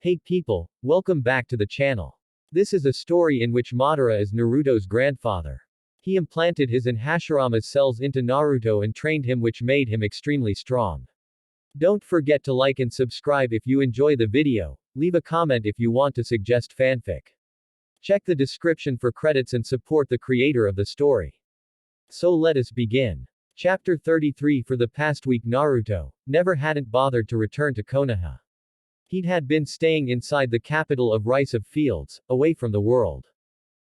Hey people, welcome back to the channel. This is a story in which Madara is Naruto's grandfather. He implanted his and Hashirama's cells into Naruto and trained him, which made him extremely strong. Don't forget to like and subscribe if you enjoy the video, leave a comment if you want to suggest fanfic. Check the description for credits and support the creator of the story. So let us begin. Chapter 33. For the past week Naruto never hadn't bothered to return to Konoha. He'd been staying inside the capital of Rice of Fields, away from the world.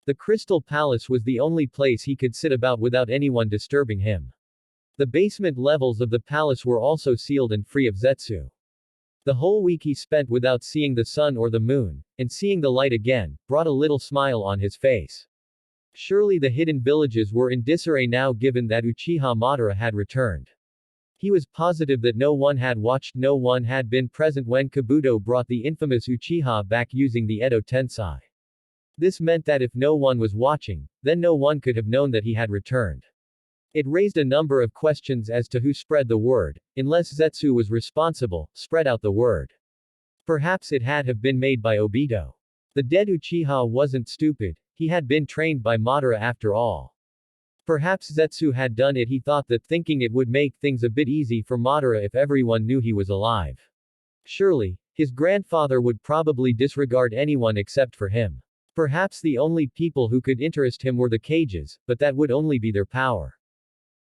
The Crystal Palace was the only place he could sit about without anyone disturbing him. The basement levels of the palace were also sealed and free of Zetsu. The whole week he spent without seeing the sun or the moon, and seeing the light again, brought a little smile on his face. Surely the hidden villages were in disarray now given that Uchiha Madara had returned. He was positive that no one had watched, no one had been present when Kabuto brought the infamous Uchiha back using the Edo Tensei. This meant that if no one was watching, then no one could have known that he had returned. It raised a number of questions as to who spread the word, unless Zetsu was responsible, spread out the word. Perhaps it had have been made by Obito. The dead Uchiha wasn't stupid, he had been trained by Madara after all. Perhaps Zetsu had done it. He thought that thinking it would make things a bit easy for Madara if everyone knew he was alive. Surely, his grandfather would probably disregard anyone except for him. Perhaps the only people who could interest him were the cages, but that would only be their power.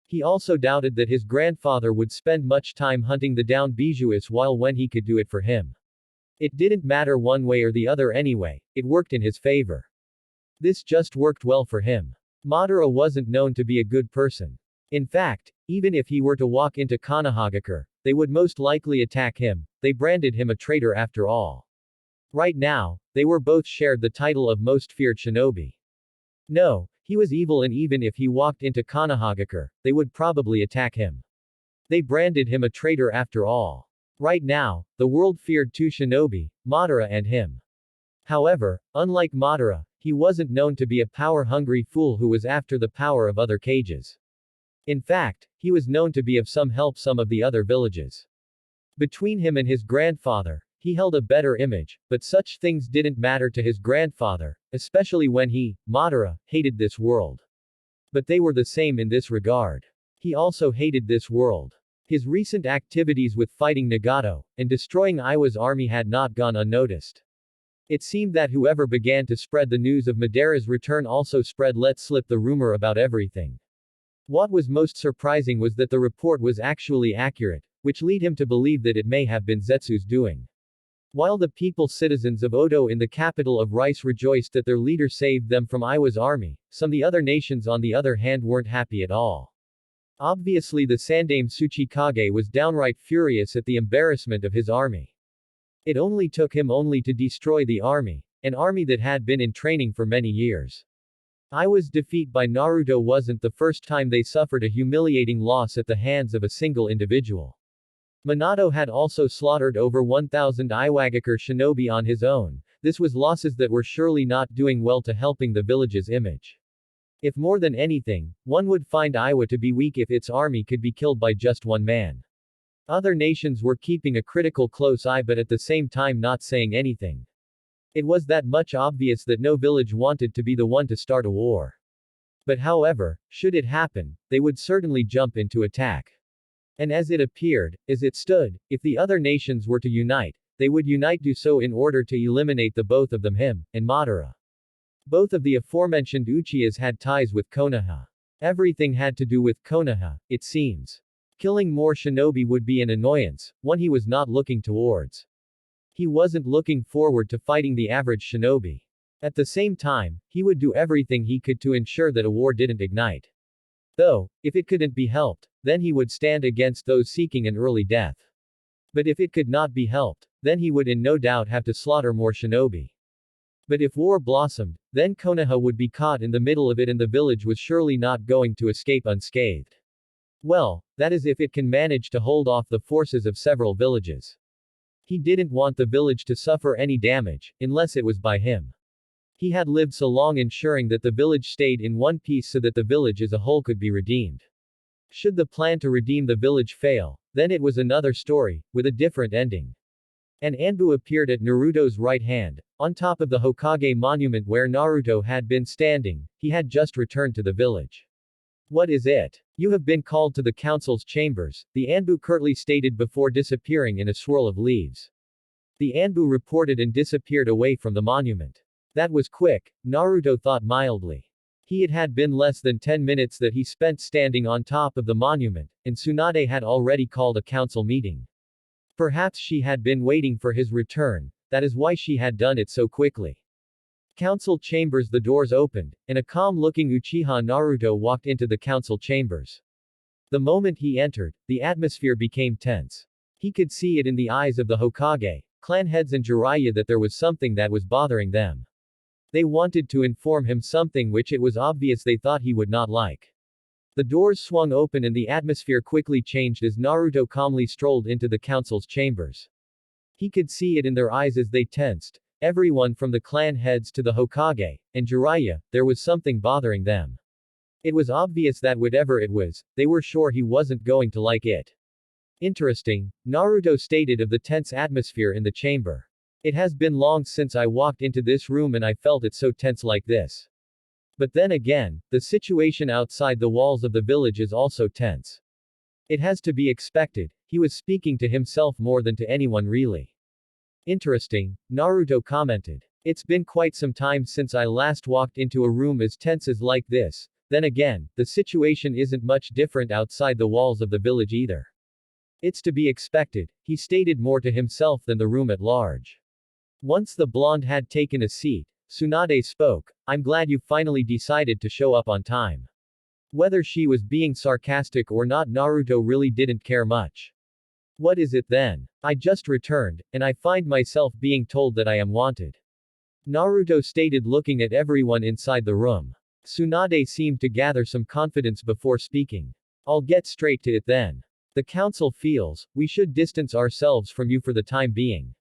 He also doubted that his grandfather would spend much time hunting the down Bijuis while when he could do it for him. It didn't matter one way or the other anyway, it worked in his favor. This just worked well for him. Madara wasn't known to be a good person. In fact, even if he were to walk into Konohagakure, they would most likely attack him. They branded him a traitor after all. Right now, they were both shared the title of most feared shinobi. No, he was evil, and even if he walked into Konohagakure, they would probably attack him. They branded him a traitor after all. Right now, the world feared two shinobi, Madara and him. However, unlike Madara, he wasn't known to be a power-hungry fool who was after the power of other cages. In fact, he was known to be of some help some of the other villages. Between him and his grandfather, he held a better image, but such things didn't matter to his grandfather, especially when he, Madara, hated this world. But they were the same in this regard. He also hated this world. His recent activities with fighting Nagato, and destroying Iwa's army had not gone unnoticed. It seemed that whoever began to spread the news of Madara's return also let slip the rumor about everything. What was most surprising was that the report was actually accurate, which led him to believe that it may have been Zetsu's doing. While the citizens of Odo in the capital of Rice rejoiced that their leader saved them from Iwa's army, some of the other nations on the other hand weren't happy at all. Obviously the Sandaime Tsuchikage was downright furious at the embarrassment of his army. It only took him to destroy the army, an army that had been in training for many years. Iwa's defeat by Naruto wasn't the first time they suffered a humiliating loss at the hands of a single individual. Minato had also slaughtered over 1,000 Iwagakure shinobi on his own. This was losses that were surely not doing well to helping the village's image. If more than anything, one would find Iwa to be weak if its army could be killed by just one man. Other nations were keeping a critical close eye but at the same time not saying anything. It was that much obvious that no village wanted to be the one to start a war. But however, should it happen, they would certainly jump into attack. And as it appeared, as it stood, if the other nations were to unite, they would do so in order to eliminate the both of them, him, and Madara. Both of the aforementioned Uchihas had ties with Konoha. Everything had to do with Konoha, it seems. Killing more shinobi would be an annoyance, one he was not looking towards. He wasn't looking forward to fighting the average shinobi. At the same time, he would do everything he could to ensure that a war didn't ignite. Though, if it couldn't be helped, then he would stand against those seeking an early death. But if it could not be helped, then he would in no doubt have to slaughter more shinobi. But if war blossomed, then Konoha would be caught in the middle of it and the village was surely not going to escape unscathed. Well, that is if it can manage to hold off the forces of several villages. He didn't want the village to suffer any damage, unless it was by him. He had lived so long ensuring that the village stayed in one piece so that the village as a whole could be redeemed. Should the plan to redeem the village fail, then it was another story, with a different ending. An Anbu appeared at Naruto's right hand, on top of the Hokage monument where Naruto had been standing. He had just returned to the village. What is it? You have been called to the council's chambers, the Anbu curtly stated before disappearing in a swirl of leaves. The Anbu reported and disappeared away from the monument. That was quick, Naruto thought mildly. It had been less than 10 minutes that he spent standing on top of the monument, and Tsunade had already called a council meeting. Perhaps she had been waiting for his return, that is why she had done it so quickly. Council chambers. The doors opened, and a calm-looking Uchiha Naruto walked into the council chambers. The moment he entered, the atmosphere became tense. He could see it in the eyes of the Hokage, clan heads and Jiraiya that there was something that was bothering them. They wanted to inform him something which it was obvious they thought he would not like. The doors swung open and the atmosphere quickly changed as Naruto calmly strolled into the council's chambers. He could see it in their eyes as they tensed. Everyone from the clan heads to the Hokage, and Jiraiya, there was something bothering them. It was obvious that whatever it was, they were sure he wasn't going to like it. Interesting, Naruto stated of the tense atmosphere in the chamber. It has been long since I walked into this room and I felt it so tense like this. But then again, the situation outside the walls of the village is also tense. It has to be expected, he was speaking to himself more than to anyone really. Interesting, Naruto commented. It's been quite some time since I last walked into a room as tense as like this. Then again, the situation isn't much different outside the walls of the village either. It's to be expected, he stated more to himself than the room at large. Once the blonde had taken a seat, Tsunade spoke, I'm glad you finally decided to show up on time. Whether she was being sarcastic or not, Naruto really didn't care much. What is it then? I just returned, and I find myself being told that I am wanted. Naruto stated looking at everyone inside the room. Tsunade seemed to gather some confidence before speaking. I'll get straight to it then. The council feels, we should distance ourselves from you for the time being.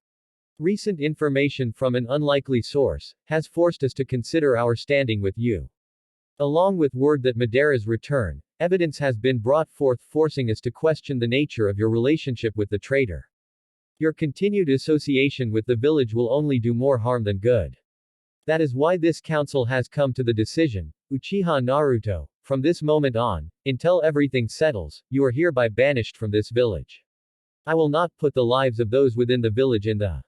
Recent information from an unlikely source, has forced us to consider our standing with you. Along with word that Madara's return, evidence has been brought forth forcing us to question the nature of your relationship with the traitor. Your continued association with the village will only do more harm than good. That is why this council has come to the decision, Uchiha Naruto, from this moment on, until everything settles, you are hereby banished from this village. I will not put the lives of those within the village in the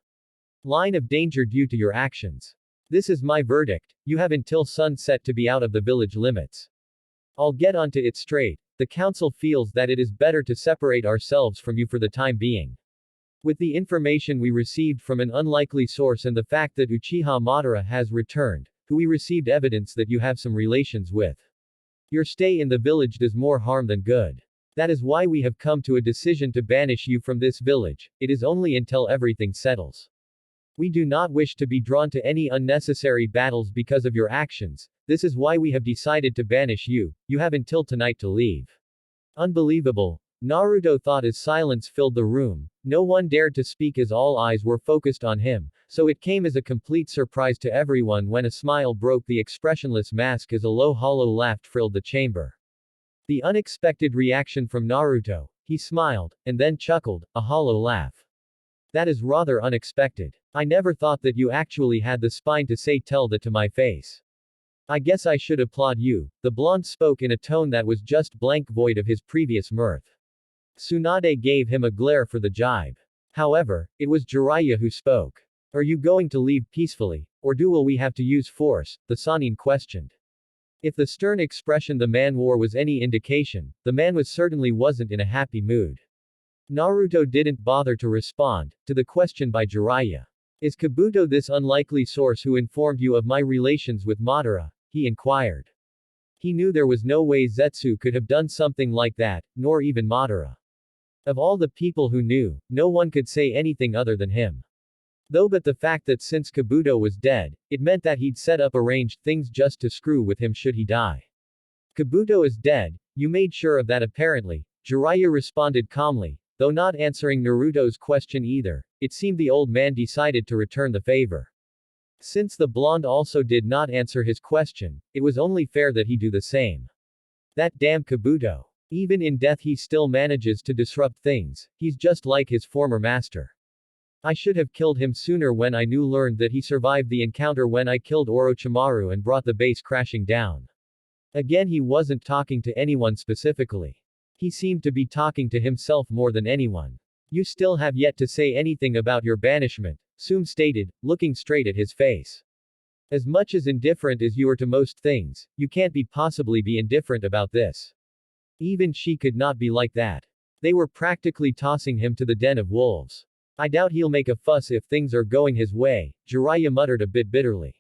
line of danger due to your actions. This is my verdict, you have until sunset to be out of the village limits. I'll get onto it straight, the council feels that it is better to separate ourselves from you for the time being. With the information we received from an unlikely source and the fact that Uchiha Madara has returned, who we received evidence that you have some relations with. Your stay in the village does more harm than good. That is why we have come to a decision to banish you from this village, it is only until everything settles. We do not wish to be drawn to any unnecessary battles because of your actions, this is why we have decided to banish you, you have until tonight to leave. Unbelievable, Naruto thought as silence filled the room, no one dared to speak as all eyes were focused on him, so it came as a complete surprise to everyone when a smile broke the expressionless mask as a low hollow laugh filled the chamber. The unexpected reaction from Naruto, he smiled, and then chuckled, a hollow laugh. That is rather unexpected. I never thought that you actually had the spine to say tell that to my face. I guess I should applaud you, the blonde spoke in a tone that was just blank void of his previous mirth. Tsunade gave him a glare for the jibe. However, it was Jiraiya who spoke. Are you going to leave peacefully, or will we have to use force? The Sannin questioned. If the stern expression the man wore was any indication, the man certainly wasn't in a happy mood. Naruto didn't bother to respond to the question by Jiraiya. Is Kabuto this unlikely source who informed you of my relations with Madara? He inquired. He knew there was no way Zetsu could have done something like that, nor even Madara. Of all the people who knew, no one could say anything other than him. But the fact that since Kabuto was dead, it meant that he'd set up arranged things just to screw with him should he die. Kabuto is dead, you made sure of that apparently, Jiraiya responded calmly, though not answering Naruto's question either. It seemed the old man decided to return the favor. Since the blonde also did not answer his question, it was only fair that he do the same. That damn Kabuto. Even in death he still manages to disrupt things, he's just like his former master. I should have killed him sooner when I learned that he survived the encounter when I killed Orochimaru and brought the base crashing down. Again he wasn't talking to anyone specifically. He seemed to be talking to himself more than anyone. You still have yet to say anything about your banishment, Sum stated, looking straight at his face. As much as indifferent as you are to most things, you can't possibly be indifferent about this. Even she could not be like that. They were practically tossing him to the den of wolves. I doubt he'll make a fuss if things are going his way, Jiraiya muttered a bit bitterly.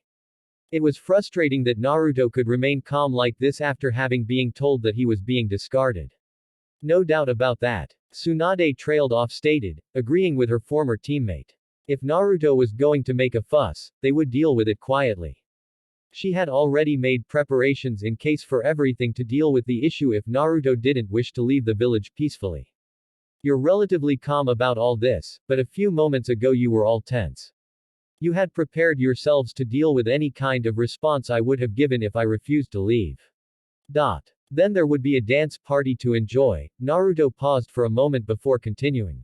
It was frustrating that Naruto could remain calm like this after having being told that he was being discarded. No doubt about that. Tsunade trailed off stated, agreeing with her former teammate. If Naruto was going to make a fuss, they would deal with it quietly. She had already made preparations in case for everything to deal with the issue if Naruto didn't wish to leave the village peacefully. You're relatively calm about all this, but a few moments ago you were all tense. You had prepared yourselves to deal with any kind of response I would have given if I refused to leave. Then there would be a dance party to enjoy. Naruto paused for a moment before continuing.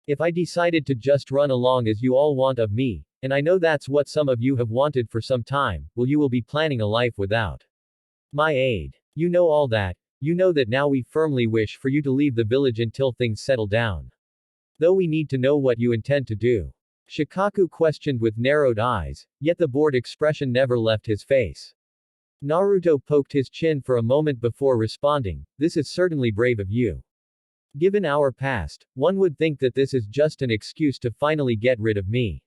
If I decided to just run along as you all want of me, and I know that's what some of you have wanted for some time, you will be planning a life without my aid. You know all that. You know that now we firmly wish for you to leave the village until things settle down. Though we need to know what you intend to do. Shikaku questioned with narrowed eyes, yet the bored expression never left his face. Naruto poked his chin for a moment before responding, this is certainly brave of you. Given our past, one would think that this is just an excuse to finally get rid of me.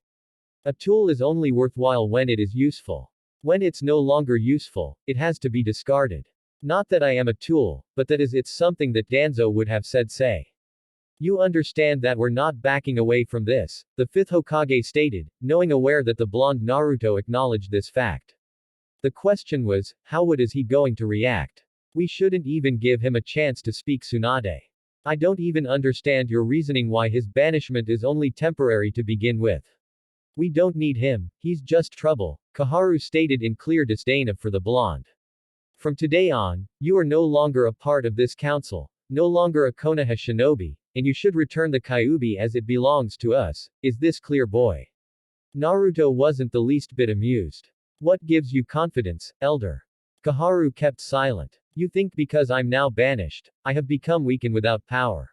A tool is only worthwhile when it is useful. When it's no longer useful, it has to be discarded. Not that I am a tool, but that it's something that Danzo would have said say. You understand that we're not backing away from this, the fifth Hokage stated, knowing aware that the blonde Naruto acknowledged this fact. The question was, how is he going to react? We shouldn't even give him a chance to speak, Tsunade. I don't even understand your reasoning why his banishment is only temporary to begin with. We don't need him, he's just trouble, Kaharu stated in clear disdain for the blonde. From today on, you are no longer a part of this council, no longer a Konoha shinobi, and you should return the Kyuubi as it belongs to us, is this clear, boy? Naruto wasn't the least bit amused. What gives you confidence, elder? Kaharu kept silent. You think because I'm now banished, I have become weak and without power.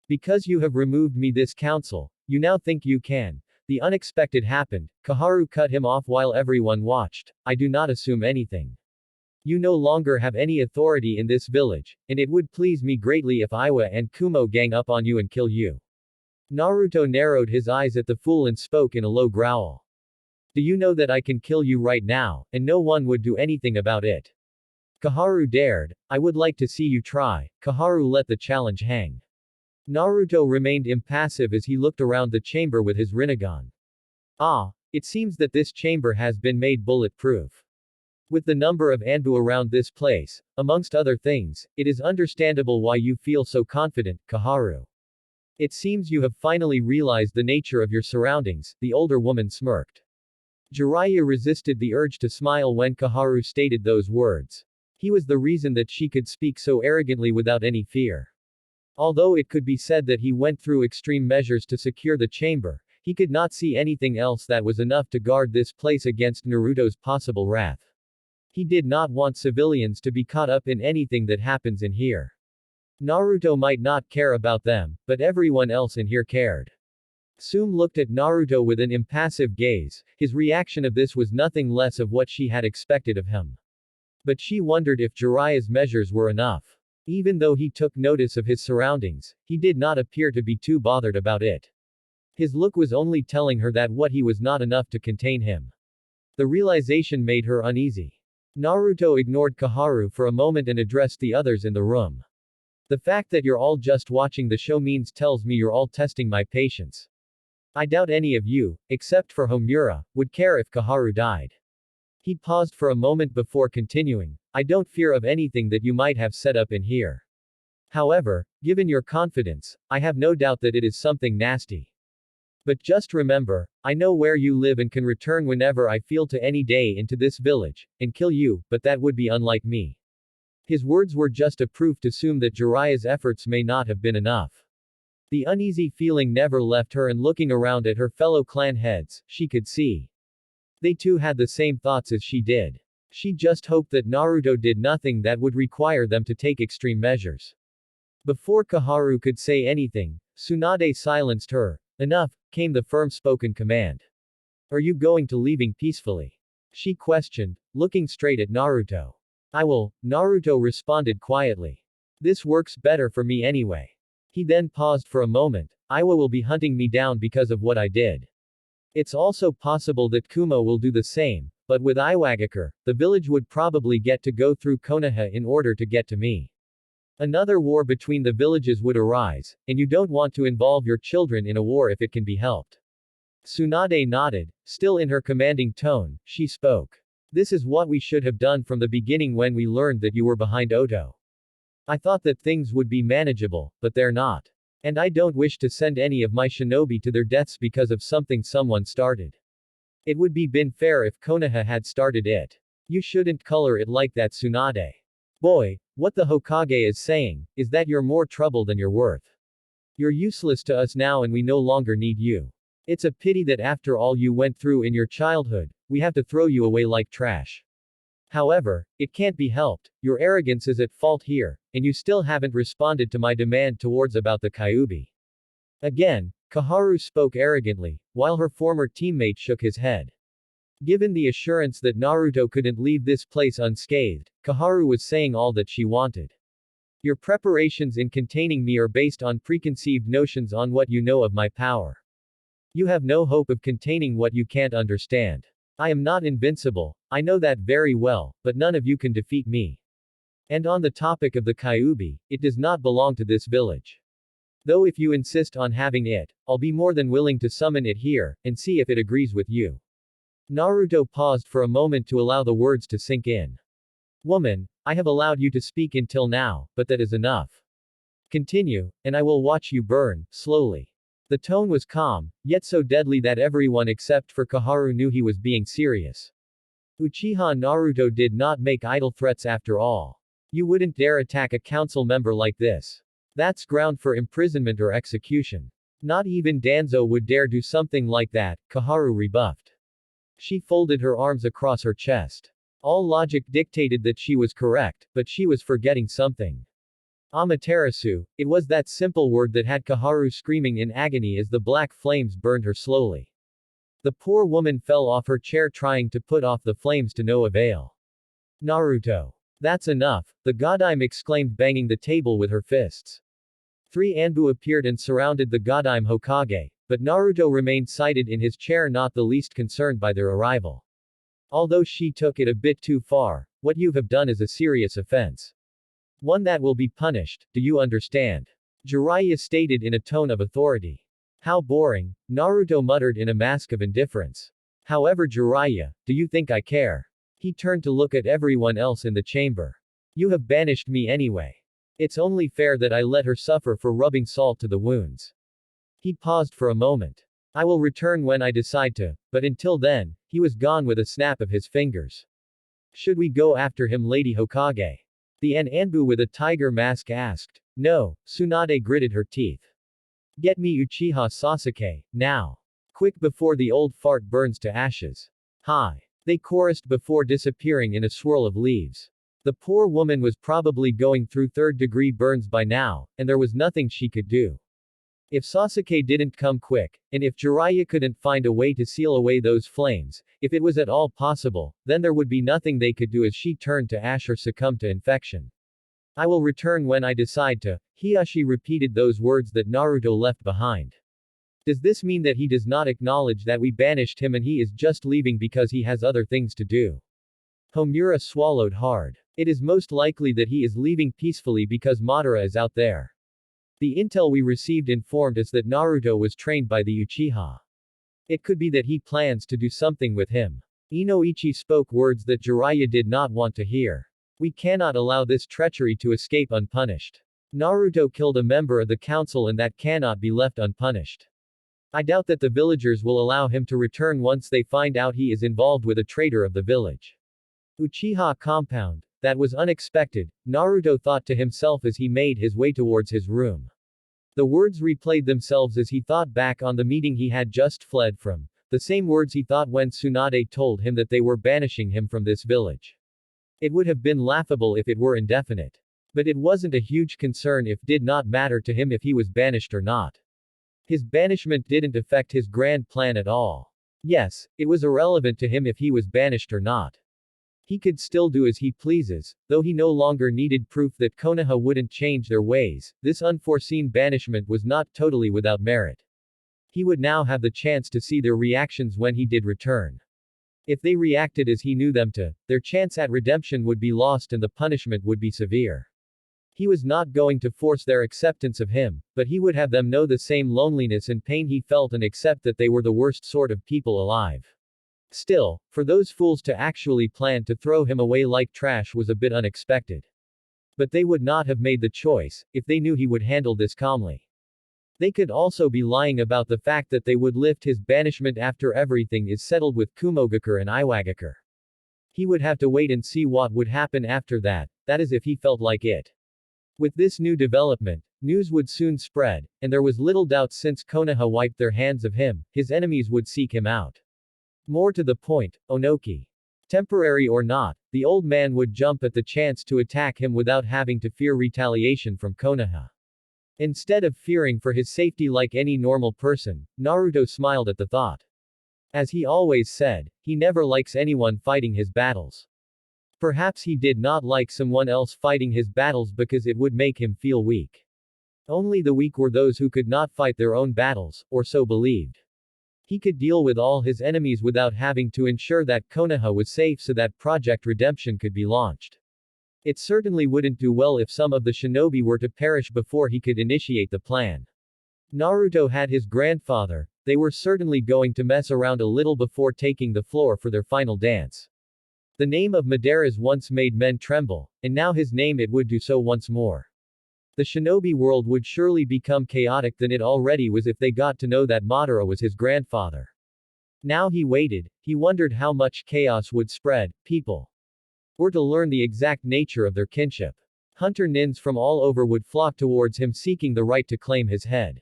Because you have removed me this council, you now think you can. The unexpected happened, Kaharu cut him off while everyone watched. I do not assume anything. You no longer have any authority in this village, and it would please me greatly if Iwa and Kumo gang up on you and kill you. Naruto narrowed his eyes at the fool and spoke in a low growl. Do you know that I can kill you right now, and no one would do anything about it? Kaharu dared. I would like to see you try. Kaharu let the challenge hang. Naruto remained impassive as he looked around the chamber with his Rinnegan. It seems that this chamber has been made bulletproof. With the number of Anbu around this place, amongst other things, it is understandable why you feel so confident, Kaharu. It seems you have finally realized the nature of your surroundings, the older woman smirked. Jiraiya resisted the urge to smile when Kaharu stated those words. He was the reason that she could speak so arrogantly without any fear. Although it could be said that he went through extreme measures to secure the chamber, he could not see anything else that was enough to guard this place against Naruto's possible wrath. He did not want civilians to be caught up in anything that happens in here. Naruto might not care about them, but everyone else in here cared. Sum looked at Naruto with an impassive gaze, his reaction of this was nothing less of what she had expected of him. But she wondered if Jiraiya's measures were enough. Even though he took notice of his surroundings, he did not appear to be too bothered about it. His look was only telling her that what he was not enough to contain him. The realization made her uneasy. Naruto ignored Kaharu for a moment and addressed the others in the room. The fact that you're all just watching the show tells me you're all testing my patience. I doubt any of you, except for Homura, would care if Kaharu died. He paused for a moment before continuing. I don't fear of anything that you might have set up in here. However, given your confidence, I have no doubt that it is something nasty. But just remember, I know where you live and can return whenever I feel to any day into this village, and kill you, but that would be unlike me. His words were just a proof to assume that Jiraiya's efforts may not have been enough. The uneasy feeling never left her, and looking around at her fellow clan heads, she could see. They too had the same thoughts as she did. She just hoped that Naruto did nothing that would require them to take extreme measures. Before Kaharu could say anything, Tsunade silenced her. Enough, came the firm-spoken command. Are you going to leaving peacefully? She questioned, looking straight at Naruto. I will, Naruto responded quietly. This works better for me anyway. He then paused for a moment. Iwa will be hunting me down because of what I did. It's also possible that Kumo will do the same, but with Iwagakure, the village would probably get to go through Konoha in order to get to me. Another war between the villages would arise, and you don't want to involve your children in a war if it can be helped. Tsunade nodded, still in her commanding tone, she spoke. This is what we should have done from the beginning when we learned that you were behind Oto. I thought that things would be manageable, but they're not. And I don't wish to send any of my shinobi to their deaths because of something someone started. It would be been fair if Konoha had started it. You shouldn't color it like that, Tsunade. Boy, what the Hokage is saying, is that you're more trouble than you're worth. You're useless to us now and we no longer need you. It's a pity that after all you went through in your childhood, we have to throw you away like trash. However, it can't be helped, your arrogance is at fault here, and you still haven't responded to my demand towards about the Kyuubi. Again, Kaharu spoke arrogantly, while her former teammate shook his head. Given the assurance that Naruto couldn't leave this place unscathed, Kaharu was saying all that she wanted. Your preparations in containing me are based on preconceived notions on what you know of my power. You have no hope of containing what you can't understand. I am not invincible, I know that very well, but none of you can defeat me. And on the topic of the Kyuubi, it does not belong to this village. Though if you insist on having it, I'll be more than willing to summon it here, and see if it agrees with you. Naruto paused for a moment to allow the words to sink in. Woman, I have allowed you to speak until now, but that is enough. Continue, and I will watch you burn, slowly. The tone was calm, yet so deadly that everyone except for Kaharu knew he was being serious. Uchiha Naruto did not make idle threats after all. You wouldn't dare attack a council member like this. That's ground for imprisonment or execution. Not even Danzo would dare do something like that, Kaharu rebuffed. She folded her arms across her chest. All logic dictated that she was correct, but she was forgetting something. Amaterasu, it was that simple word that had Kaharu screaming in agony as the black flames burned her slowly. The poor woman fell off her chair trying to put off the flames to no avail. Naruto. That's enough, the Godime exclaimed, banging the table with her fists. 3 Anbu appeared and surrounded the Godime Hokage, but Naruto remained seated in his chair, not the least concerned by their arrival. Although she took it a bit too far, what you have done is a serious offense. One that will be punished, do you understand? Jiraiya stated in a tone of authority. How boring, Naruto muttered in a mask of indifference. However, Jiraiya, do you think I care? He turned to look at everyone else in the chamber. You have banished me anyway. It's only fair that I let her suffer for rubbing salt to the wounds. He paused for a moment. I will return when I decide to, but until then, he was gone with a snap of his fingers. Should we go after him, Lady Hokage? The Anbu with a tiger mask asked. No, Tsunade gritted her teeth. Get me Uchiha Sasuke, now. Quick before the old fart burns to ashes. Hi. They chorused before disappearing in a swirl of leaves. The poor woman was probably going through third-degree burns by now, and there was nothing she could do. If Sasuke didn't come quick, and if Jiraiya couldn't find a way to seal away those flames, if it was at all possible, then there would be nothing they could do as she turned to ash or succumbed to infection. I will return when I decide to. Hiashi repeated those words that Naruto left behind. Does this mean that he does not acknowledge that we banished him and he is just leaving because he has other things to do? Homura swallowed hard. It is most likely that he is leaving peacefully because Madara is out there. The intel we received informed us that Naruto was trained by the Uchiha. It could be that he plans to do something with him. Inoichi spoke words that Jiraiya did not want to hear. We cannot allow this treachery to escape unpunished. Naruto killed a member of the council and that cannot be left unpunished. I doubt that the villagers will allow him to return once they find out he is involved with a traitor of the village. Uchiha compound. That was unexpected, Naruto thought to himself as he made his way towards his room. The words replayed themselves as he thought back on the meeting he had just fled from, the same words he thought when Tsunade told him that they were banishing him from this village. It would have been laughable if it were indefinite. But it wasn't a huge concern if did not matter to him if he was banished or not. His banishment didn't affect his grand plan at all. Yes, it was irrelevant to him if he was banished or not. He could still do as he pleases, though he no longer needed proof that Konoha wouldn't change their ways. This unforeseen banishment was not totally without merit. He would now have the chance to see their reactions when he did return. If they reacted as he knew them to, their chance at redemption would be lost and the punishment would be severe. He was not going to force their acceptance of him, but he would have them know the same loneliness and pain he felt and accept that they were the worst sort of people alive. Still, for those fools to actually plan to throw him away like trash was a bit unexpected. But they would not have made the choice, if they knew he would handle this calmly. They could also be lying about the fact that they would lift his banishment after everything is settled with Kumogakure and Iwagakure. He would have to wait and see what would happen after that, that is if he felt like it. With this new development, news would soon spread, and there was little doubt since Konoha wiped their hands of him, his enemies would seek him out. More to the point, Onoki. Temporary or not, the old man would jump at the chance to attack him without having to fear retaliation from Konoha. Instead of fearing for his safety like any normal person, Naruto smiled at the thought. As he always said, he never likes anyone fighting his battles. Perhaps he did not like someone else fighting his battles because it would make him feel weak. Only the weak were those who could not fight their own battles, or so believed. He could deal with all his enemies without having to ensure that Konoha was safe so that Project Redemption could be launched. It certainly wouldn't do well if some of the shinobi were to perish before he could initiate the plan. Naruto had his grandfather, they were certainly going to mess around a little before taking the floor for their final dance. The name of Madara's once made men tremble, and now his name it would do so once more. The shinobi world would surely become chaotic than it already was if they got to know that Madara was his grandfather. Now he waited, he wondered how much chaos would spread, people were to learn the exact nature of their kinship. Hunter nins from all over would flock towards him seeking the right to claim his head.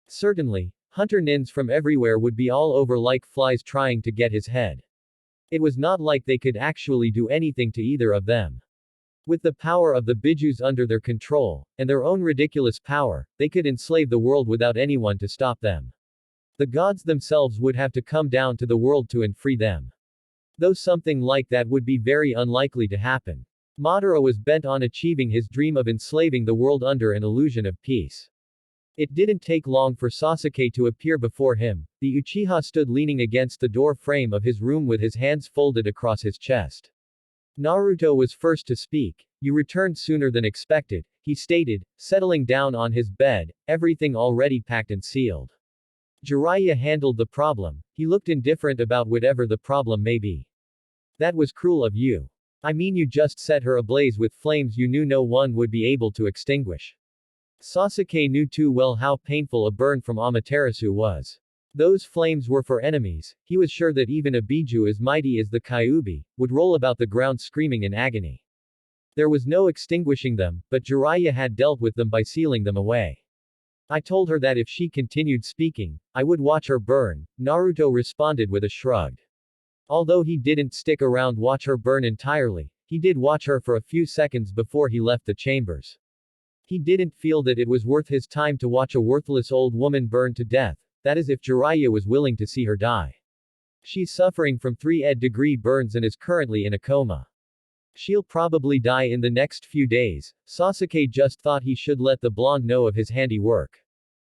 Certainly, hunter nins from everywhere would be all over like flies trying to get his head. It was not like they could actually do anything to either of them. With the power of the Bijus under their control, and their own ridiculous power, they could enslave the world without anyone to stop them. The gods themselves would have to come down to the world to free them. Though something like that would be very unlikely to happen. Madara was bent on achieving his dream of enslaving the world under an illusion of peace. It didn't take long for Sasuke to appear before him. The Uchiha stood leaning against the door frame of his room with his hands folded across his chest. Naruto was first to speak. You returned sooner than expected, he stated, settling down on his bed, everything already packed and sealed. Jiraiya handled the problem, he looked indifferent about whatever the problem may be. That was cruel of you. I mean you just set her ablaze with flames you knew no one would be able to extinguish. Sasuke knew too well how painful a burn from Amaterasu was. Those flames were for enemies, he was sure that even a Biju as mighty as the Kyuubi, would roll about the ground screaming in agony. There was no extinguishing them, but Jiraiya had dealt with them by sealing them away. I told her that if she continued speaking, I would watch her burn, Naruto responded with a shrug. Although he didn't stick around watch her burn entirely, he did watch her for a few seconds before he left the chambers. He didn't feel that it was worth his time to watch a worthless old woman burn to death. That is if Jiraiya was willing to see her die. She's suffering from 3rd-degree burns and is currently in a coma. She'll probably die in the next few days. Sasuke just thought he should let the blonde know of his handiwork.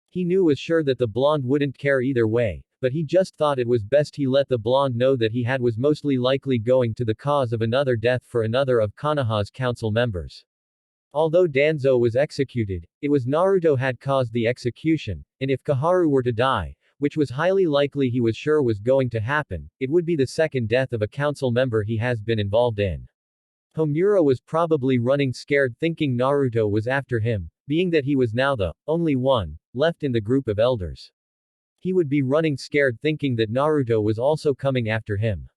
He was sure that the blonde wouldn't care either way, but he just thought it was best he let the blonde know that he was mostly likely going to the cause of another death for another of Konoha's council members. Although Danzo was executed, it was Naruto had caused the execution, and if Koharu were to die, which was highly likely he was sure was going to happen. It would be the second death of a council member he has been involved in. Homura was probably running scared thinking Naruto was after him, being that he was now the only one left in the group of elders. He would be running scared thinking that Naruto was also coming after him.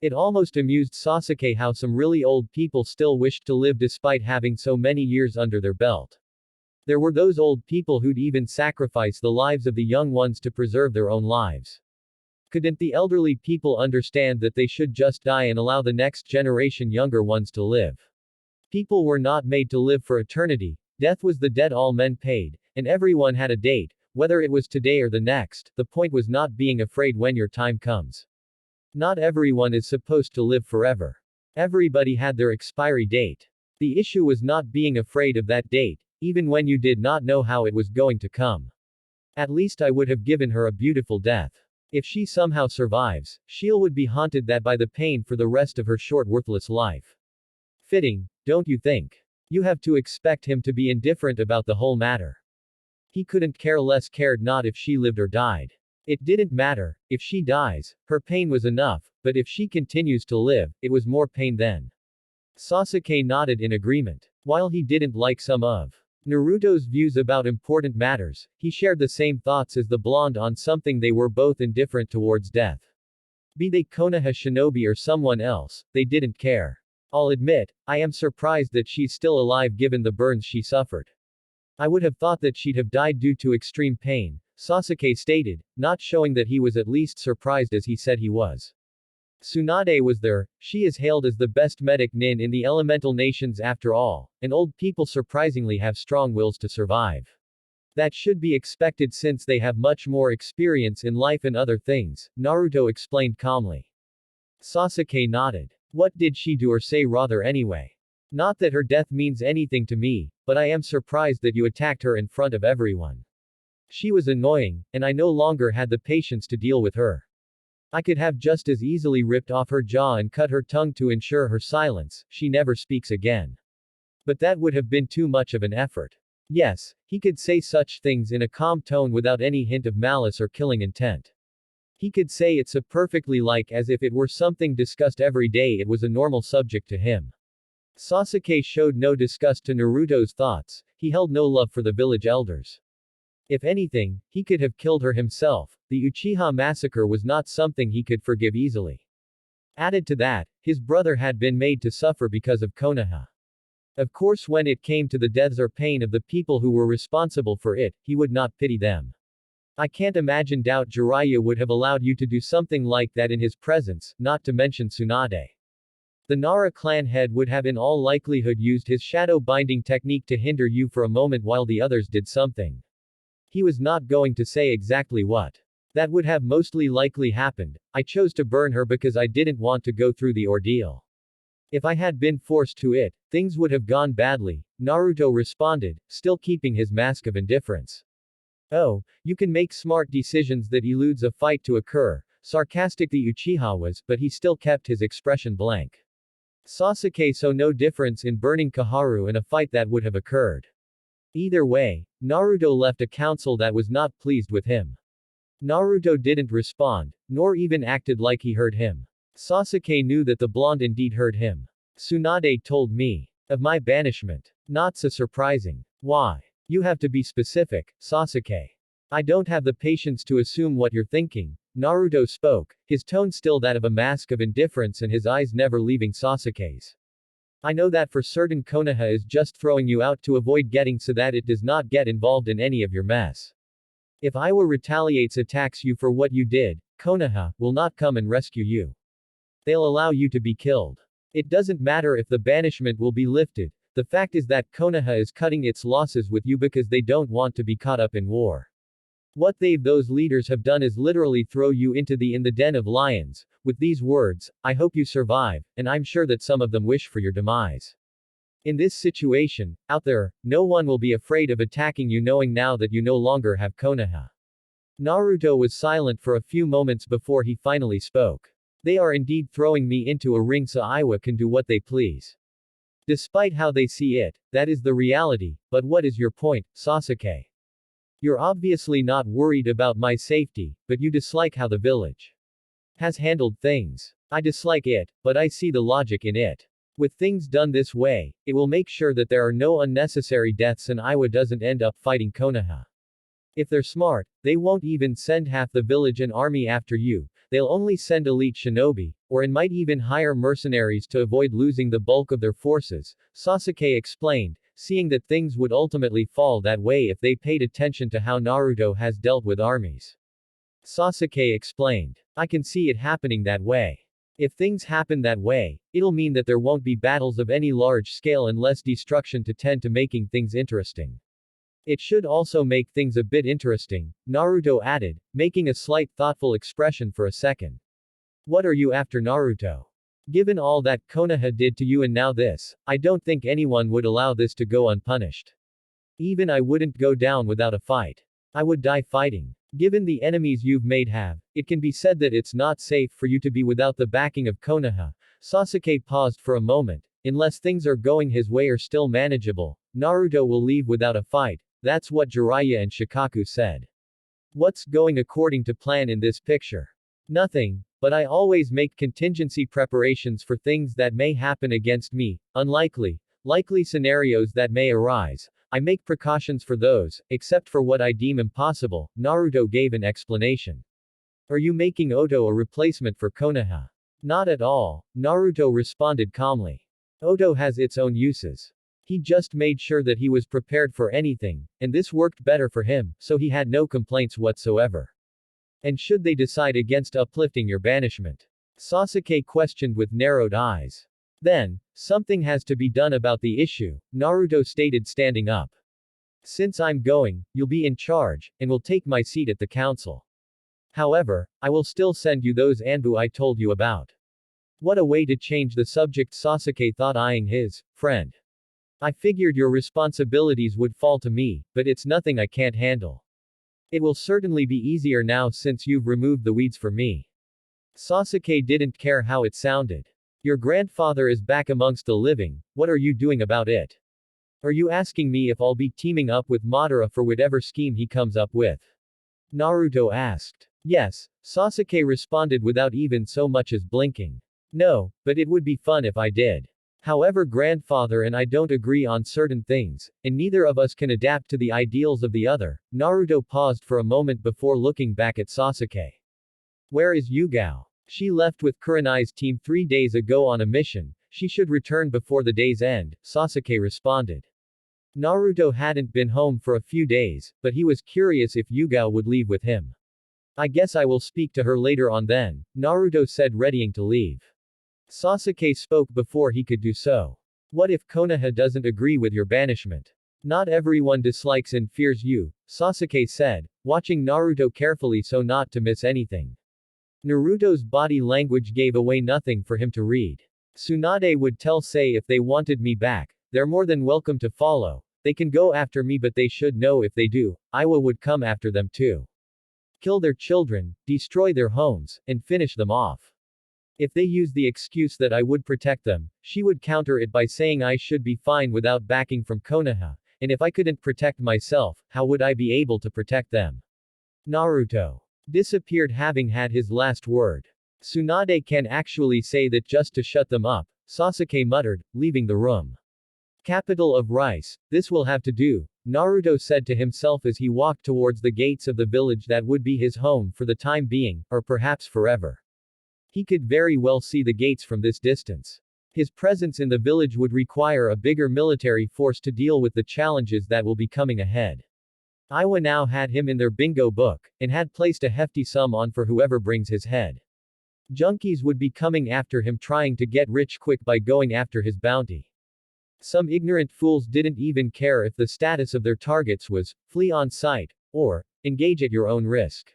It almost amused Sasuke how some really old people still wished to live despite having so many years under their belt. There were those old people who'd even sacrifice the lives of the young ones to preserve their own lives. Couldn't the elderly people understand that they should just die and allow the next generation younger ones to live? People were not made to live for eternity. Death was the debt all men paid, and everyone had a date, whether it was today or the next. The point was not being afraid when your time comes. Not everyone is supposed to live forever. Everybody had their expiry date. The issue was not being afraid of that date, even when you did not know how it was going to come. At least I would have given her a beautiful death. If she somehow survives, she would be haunted that by the pain for the rest of her short worthless life. Fitting, don't you think? You have to expect him to be indifferent about the whole matter. He couldn't care less, cared not if she lived or died. It didn't matter. If she dies, her pain was enough, but if she continues to live, it was more pain then. Sasuke nodded in agreement. While he didn't like some of Naruto's views about important matters, he shared the same thoughts as the blonde on something. They were both indifferent towards death. Be they Konoha shinobi or someone else, they didn't care. I'll admit, I am surprised that she's still alive given the burns she suffered. I would have thought that she'd have died due to extreme pain, Sasuke stated, not showing that he was at least surprised as he said he was. Tsunade was there. She is hailed as the best medic nin in the elemental nations after all, and old people surprisingly have strong wills to survive. That should be expected since they have much more experience in life and other things, Naruto explained calmly. Sasuke nodded. What did she do or say rather anyway? Not that her death means anything to me, but I am surprised that you attacked her in front of everyone. She was annoying, and I no longer had the patience to deal with her. I could have just as easily ripped off her jaw and cut her tongue to ensure her silence, she never speaks again. But that would have been too much of an effort. Yes, he could say such things in a calm tone without any hint of malice or killing intent. He could say it so perfectly like as if it were something discussed every day, it was a normal subject to him. Sasuke showed no disgust to Naruto's thoughts, he held no love for the village elders. If anything, he could have killed her himself. The Uchiha massacre was not something he could forgive easily. Added to that, his brother had been made to suffer because of Konoha. Of course, when it came to the deaths or pain of the people who were responsible for it, he would not pity them. I can't imagine doubt Jiraiya would have allowed you to do something like that in his presence, not to mention Tsunade. The Nara clan head would have in all likelihood used his shadow binding technique to hinder you for a moment while the others did something. He was not going to say exactly what. That would have mostly likely happened. I chose to burn her because I didn't want to go through the ordeal. If I had been forced to it, things would have gone badly, Naruto responded, still keeping his mask of indifference. Oh, you can make smart decisions that eludes a fight to occur, sarcastic the Uchiha was, but he still kept his expression blank. Sasuke saw no difference in burning Koharu in a fight that would have occurred. Either way, Naruto left a council that was not pleased with him. Naruto didn't respond, nor even acted like he heard him. Sasuke knew that the blonde indeed heard him. Tsunade told me of my banishment. Not so surprising. Why? You have to be specific, Sasuke. I don't have the patience to assume what you're thinking. Naruto spoke, his tone still that of a mask of indifference and his eyes never leaving Sasuke's. I know that for certain Konoha is just throwing you out to avoid getting so that it does not get involved in any of your mess. If Iwa retaliates attacks you for what you did, Konoha will not come and rescue you. They'll allow you to be killed. It doesn't matter if the banishment will be lifted, the fact is that Konoha is cutting its losses with you because they don't want to be caught up in war. What those leaders have done is literally throw you into the den of lions. With these words, I hope you survive, and I'm sure that some of them wish for your demise. In this situation, out there, no one will be afraid of attacking you knowing now that you no longer have Konoha. Naruto was silent for a few moments before he finally spoke. They are indeed throwing me into a ring so Iwa can do what they please. Despite how they see it, that is the reality, but what is your point, Sasuke? You're obviously not worried about my safety, but you dislike how the village has handled things. I dislike it, but I see the logic in it. With things done this way, it will make sure that there are no unnecessary deaths and Iwa doesn't end up fighting Konoha. If they're smart, they won't even send half the village and army after you, they'll only send elite shinobi, or and might even hire mercenaries to avoid losing the bulk of their forces, Sasuke explained, seeing that things would ultimately fall that way if they paid attention to how Naruto has dealt with armies. Sasuke explained. I can see it happening that way. If things happen that way, it'll mean that there won't be battles of any large scale and less destruction to tend to making things interesting. It should also make things a bit interesting, Naruto added, making a slight thoughtful expression for a second. What are you after, Naruto? Given all that Konoha did to you and now this, I don't think anyone would allow this to go unpunished. Even I wouldn't go down without a fight. I would die fighting. Given the enemies you've made have, it can be said that it's not safe for you to be without the backing of Konoha. Sasuke paused for a moment. Unless things are going his way or still manageable, Naruto will leave without a fight. That's what Jiraiya and Shikaku said. What's going according to plan in this picture? Nothing, but I always make contingency preparations for things that may happen against me, likely scenarios that may arise. I make precautions for those, except for what I deem impossible, Naruto gave an explanation. Are you making Oto a replacement for Konoha? Not at all, Naruto responded calmly. Oto has its own uses. He just made sure that he was prepared for anything, and this worked better for him, so he had no complaints whatsoever. And should they decide against uplifting your banishment? Sasuke questioned with narrowed eyes. Then, something has to be done about the issue, Naruto stated standing up. Since I'm going, you'll be in charge, and will take my seat at the council. However, I will still send you those Anbu I told you about. What a way to change the subject, Sasuke thought, eyeing his friend. I figured your responsibilities would fall to me, but it's nothing I can't handle. It will certainly be easier now since you've removed the weeds for me. Sasuke didn't care how it sounded. Your grandfather is back amongst the living, what are you doing about it? Are you asking me if I'll be teaming up with Madara for whatever scheme he comes up with? Naruto asked. Yes, Sasuke responded without even so much as blinking. No, but it would be fun if I did. However, grandfather and I don't agree on certain things, and neither of us can adapt to the ideals of the other. Naruto paused for a moment before looking back at Sasuke. Where is Yugao? She left with Kurenai's team 3 days ago on a mission. She should return before the day's end, Sasuke responded. Naruto hadn't been home for a few days, but he was curious if Yugao would leave with him. I guess I will speak to her later on then, Naruto said, readying to leave. Sasuke spoke before he could do so. What if Konoha doesn't agree with your banishment? Not everyone dislikes and fears you, Sasuke said, watching Naruto carefully so not to miss anything. Naruto's body language gave away nothing for him to read. Tsunade would tell Sei if they wanted me back, they're more than welcome to follow. They can go after me, but they should know if they do, Iwa would come after them too. Kill their children, destroy their homes, and finish them off. If they use the excuse that I would protect them, she would counter it by saying I should be fine without backing from Konoha, and if I couldn't protect myself, how would I be able to protect them? Naruto disappeared, having had his last word. Tsunade can actually say that just to shut them up, Sasuke muttered, leaving the room. Capital of Rice, this will have to do, Naruto said to himself as he walked towards the gates of the village that would be his home for the time being, or perhaps forever. He could very well see the gates from this distance. His presence in the village would require a bigger military force to deal with the challenges that will be coming ahead. Iwa now had him in their bingo book, and had placed a hefty sum on for whoever brings his head. Junkies would be coming after him, trying to get rich quick by going after his bounty. Some ignorant fools didn't even care if the status of their targets was, flee on sight, or, engage at your own risk.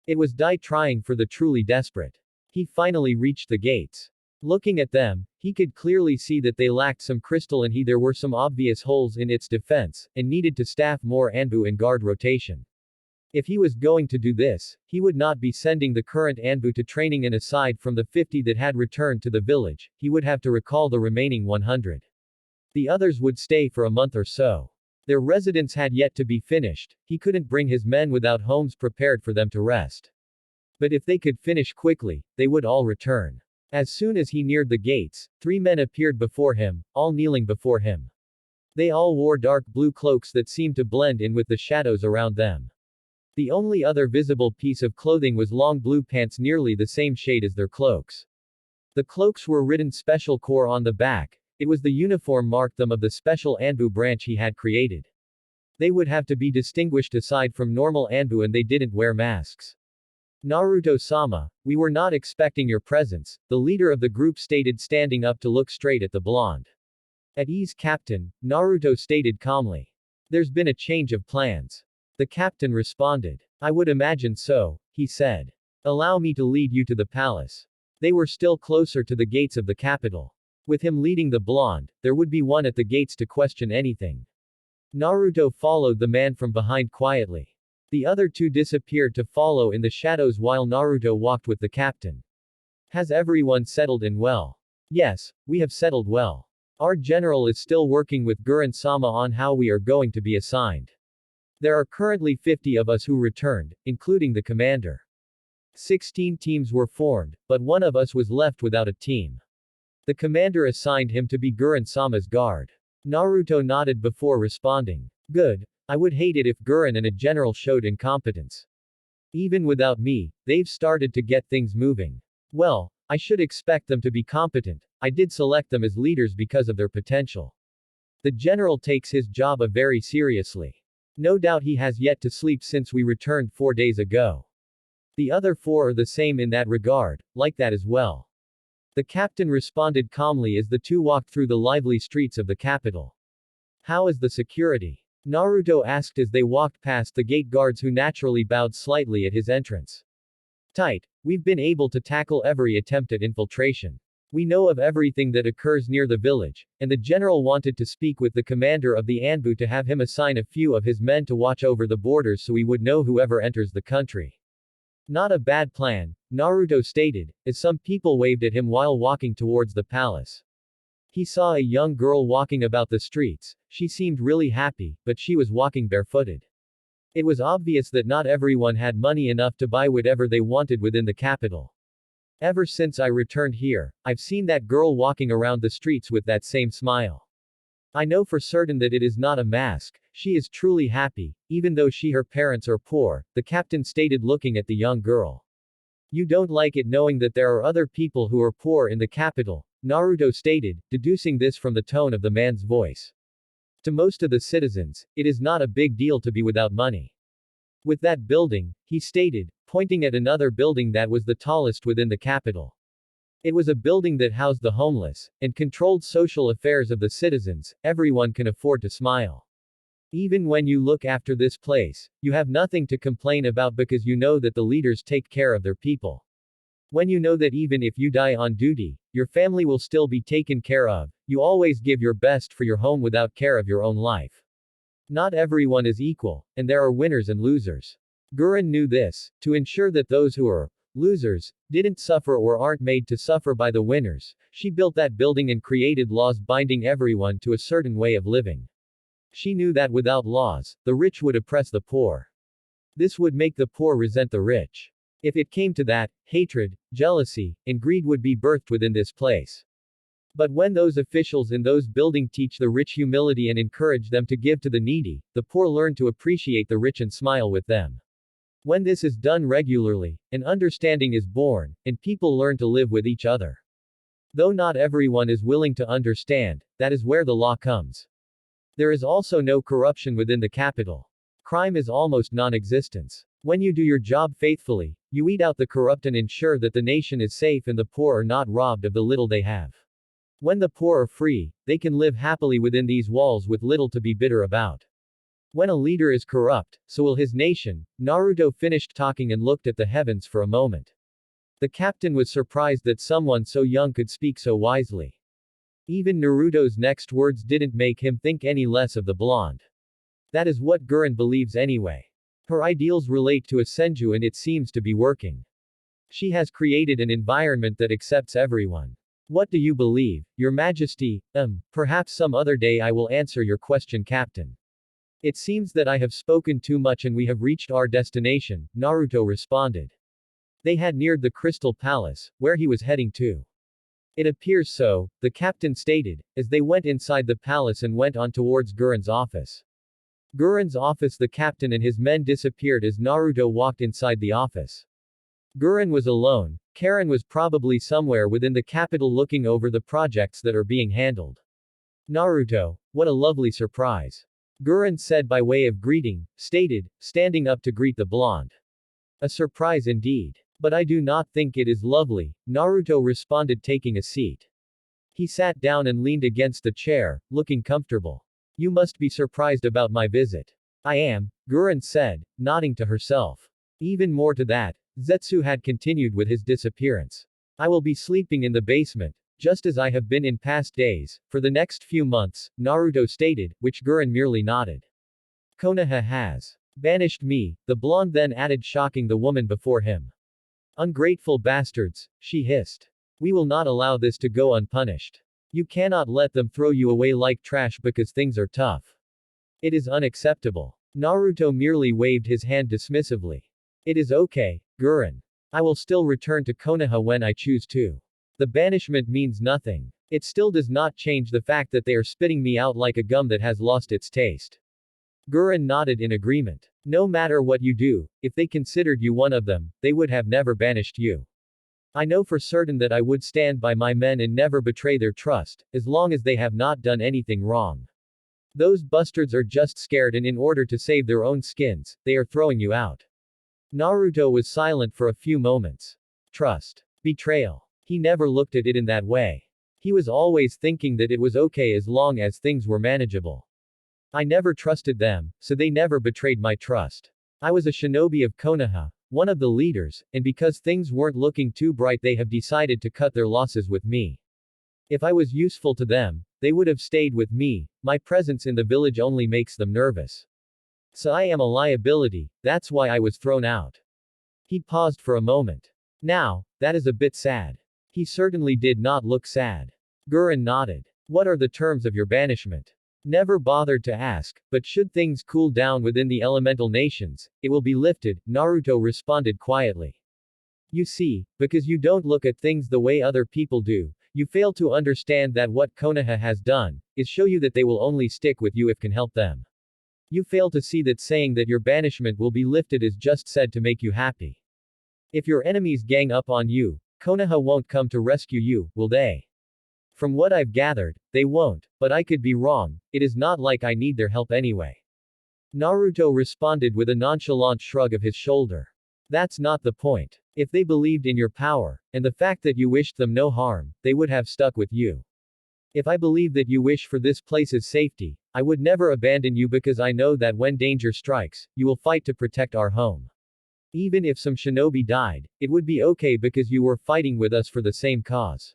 It was die trying for the truly desperate. He finally reached the gates. Looking at them, he could clearly see that they lacked some crystal and there were some obvious holes in its defense, and needed to staff more Anbu and guard rotation. If he was going to do this, he would not be sending the current Anbu to training, and aside from the 50 that had returned to the village, he would have to recall the remaining 100. The others would stay for a month or so. Their residence had yet to be finished, he couldn't bring his men without homes prepared for them to rest. But if they could finish quickly, they would all return. As soon as he neared the gates, 3 men appeared before him, all kneeling before him. They all wore dark blue cloaks that seemed to blend in with the shadows around them. The only other visible piece of clothing was long blue pants nearly the same shade as their cloaks. The cloaks were written Special Corps on the back. It was the uniform marked them of the special Anbu branch he had created. They would have to be distinguished aside from normal Anbu, and they didn't wear masks. Naruto-sama, we were not expecting your presence, the leader of the group stated, standing up to look straight at the blonde. At ease, Captain, Naruto stated calmly. There's been a change of plans. The captain responded. I would imagine so, he said. Allow me to lead you to the palace. They were still closer to the gates of the capital. With him leading the blonde, there would be one at the gates to question anything. Naruto followed the man from behind quietly. The other 2 disappeared to follow in the shadows while Naruto walked with the captain. Has everyone settled in well? Yes, we have settled well. Our general is still working with Guren-sama on how we are going to be assigned. There are currently 50 of us who returned, including the commander. 16 teams were formed, but one of us was left without a team. The commander assigned him to be Guren-sama's guard. Naruto nodded before responding. Good. I would hate it if Guren and a general showed incompetence. Even without me, they've started to get things moving. Well, I should expect them to be competent. I did select them as leaders because of their potential. The general takes his job very seriously. No doubt he has yet to sleep since we returned 4 days ago. The other 4 are the same in that regard, like that as well. The captain responded calmly as the 2 walked through the lively streets of the capital. How is the security? Naruto asked as they walked past the gate guards, who naturally bowed slightly at his entrance. Tight. We've been able to tackle every attempt at infiltration. We know of everything that occurs near the village, and the general wanted to speak with the commander of the Anbu to have him assign a few of his men to watch over the borders so he would know whoever enters the country. Not a bad plan, Naruto stated, as some people waved at him while walking towards the palace. He saw a young girl walking about the streets. She seemed really happy, but she was walking barefooted. It was obvious that not everyone had money enough to buy whatever they wanted within the capital. Ever since I returned here, I've seen that girl walking around the streets with that same smile. I know for certain that it is not a mask. She is truly happy, even though her parents are poor, the captain stated, looking at the young girl. You don't like it knowing that there are other people who are poor in the capital, Naruto stated, deducing this from the tone of the man's voice. To most of the citizens, it is not a big deal to be without money. With that building, he stated, pointing at another building that was the tallest within the capital. It was a building that housed the homeless, and controlled social affairs of the citizens. Everyone can afford to smile. Even when you look after this place, you have nothing to complain about because you know that the leaders take care of their people. When you know that even if you die on duty, your family will still be taken care of, you always give your best for your home without care of your own life. Not everyone is equal, and there are winners and losers. Guren knew this. To ensure that those who are losers didn't suffer or aren't made to suffer by the winners, she built that building and created laws binding everyone to a certain way of living. She knew that without laws, the rich would oppress the poor. This would make the poor resent the rich. If it came to that, hatred, jealousy, and greed would be birthed within this place. But when those officials in those buildings teach the rich humility and encourage them to give to the needy, the poor learn to appreciate the rich and smile with them. When this is done regularly, an understanding is born, and people learn to live with each other. Though not everyone is willing to understand, that is where the law comes. There is also no corruption within the capital. Crime is almost non-existent. When you do your job faithfully, you weed out the corrupt and ensure that the nation is safe and the poor are not robbed of the little they have. When the poor are free, they can live happily within these walls with little to be bitter about. When a leader is corrupt, so will his nation. Naruto finished talking and looked at the heavens for a moment. The captain was surprised that someone so young could speak so wisely. Even Naruto's next words didn't make him think any less of the blonde. That is what Guren believes anyway. Her ideals relate to a senju and it seems to be working. She has created an environment that accepts everyone. What do you believe, Your Majesty? Perhaps some other day I will answer your question, Captain. It seems that I have spoken too much and we have reached our destination, Naruto responded. They had neared the Crystal Palace, where he was heading to. It appears so, the captain stated, as they went inside the palace and went on towards Guren's office. Guren's office. The captain and his men disappeared as Naruto walked inside the office. Guren was alone. Karen was probably somewhere within the capital looking over the projects that are being handled. Naruto, what a lovely surprise. Guren said by way of greeting, standing up to greet the blonde. A surprise indeed. But I do not think it is lovely, Naruto responded taking a seat. He sat down and leaned against the chair, looking comfortable. You must be surprised about my visit. I am, Guren said, nodding to herself. Even more to that, Zetsu had continued with his disappearance. I will be sleeping in the basement, just as I have been in past days, for the next few months, Naruto stated, which Guren merely nodded. Konoha has banished me, the blonde then added, shocking the woman before him. Ungrateful bastards, she hissed. We will not allow this to go unpunished. You cannot let them throw you away like trash because things are tough. It is unacceptable. Naruto merely waved his hand dismissively. It is okay, Guren. I will still return to Konoha when I choose to. The banishment means nothing. It still does not change the fact that they are spitting me out like a gum that has lost its taste. Guren nodded in agreement. No matter what you do, if they considered you one of them, they would have never banished you. I know for certain that I would stand by my men and never betray their trust, as long as they have not done anything wrong. Those bastards are just scared and in order to save their own skins, they are throwing you out. Naruto was silent for a few moments. Trust. Betrayal. He never looked at it in that way. He was always thinking that it was okay as long as things were manageable. I never trusted them, so they never betrayed my trust. I was a shinobi of Konoha, one of the leaders, and because things weren't looking too bright they have decided to cut their losses with me. If I was useful to them, they would have stayed with me, my presence in the village only makes them nervous. So I am a liability, that's why I was thrown out. He paused for a moment. Now, that is a bit sad. He certainly did not look sad. Guren nodded. What are the terms of your banishment? Never bothered to ask, but should things cool down within the elemental nations, it will be lifted, Naruto responded quietly. You see, because you don't look at things the way other people do, you fail to understand that what Konoha has done, is show you that they will only stick with you if can help them. You fail to see that saying that your banishment will be lifted is just said to make you happy. If your enemies gang up on you, Konoha won't come to rescue you, will they? From what I've gathered, they won't, but I could be wrong, it is not like I need their help anyway. Naruto responded with a nonchalant shrug of his shoulder. That's not the point. If they believed in your power, and the fact that you wished them no harm, they would have stuck with you. If I believe that you wish for this place's safety, I would never abandon you because I know that when danger strikes, you will fight to protect our home. Even if some shinobi died, it would be okay because you were fighting with us for the same cause.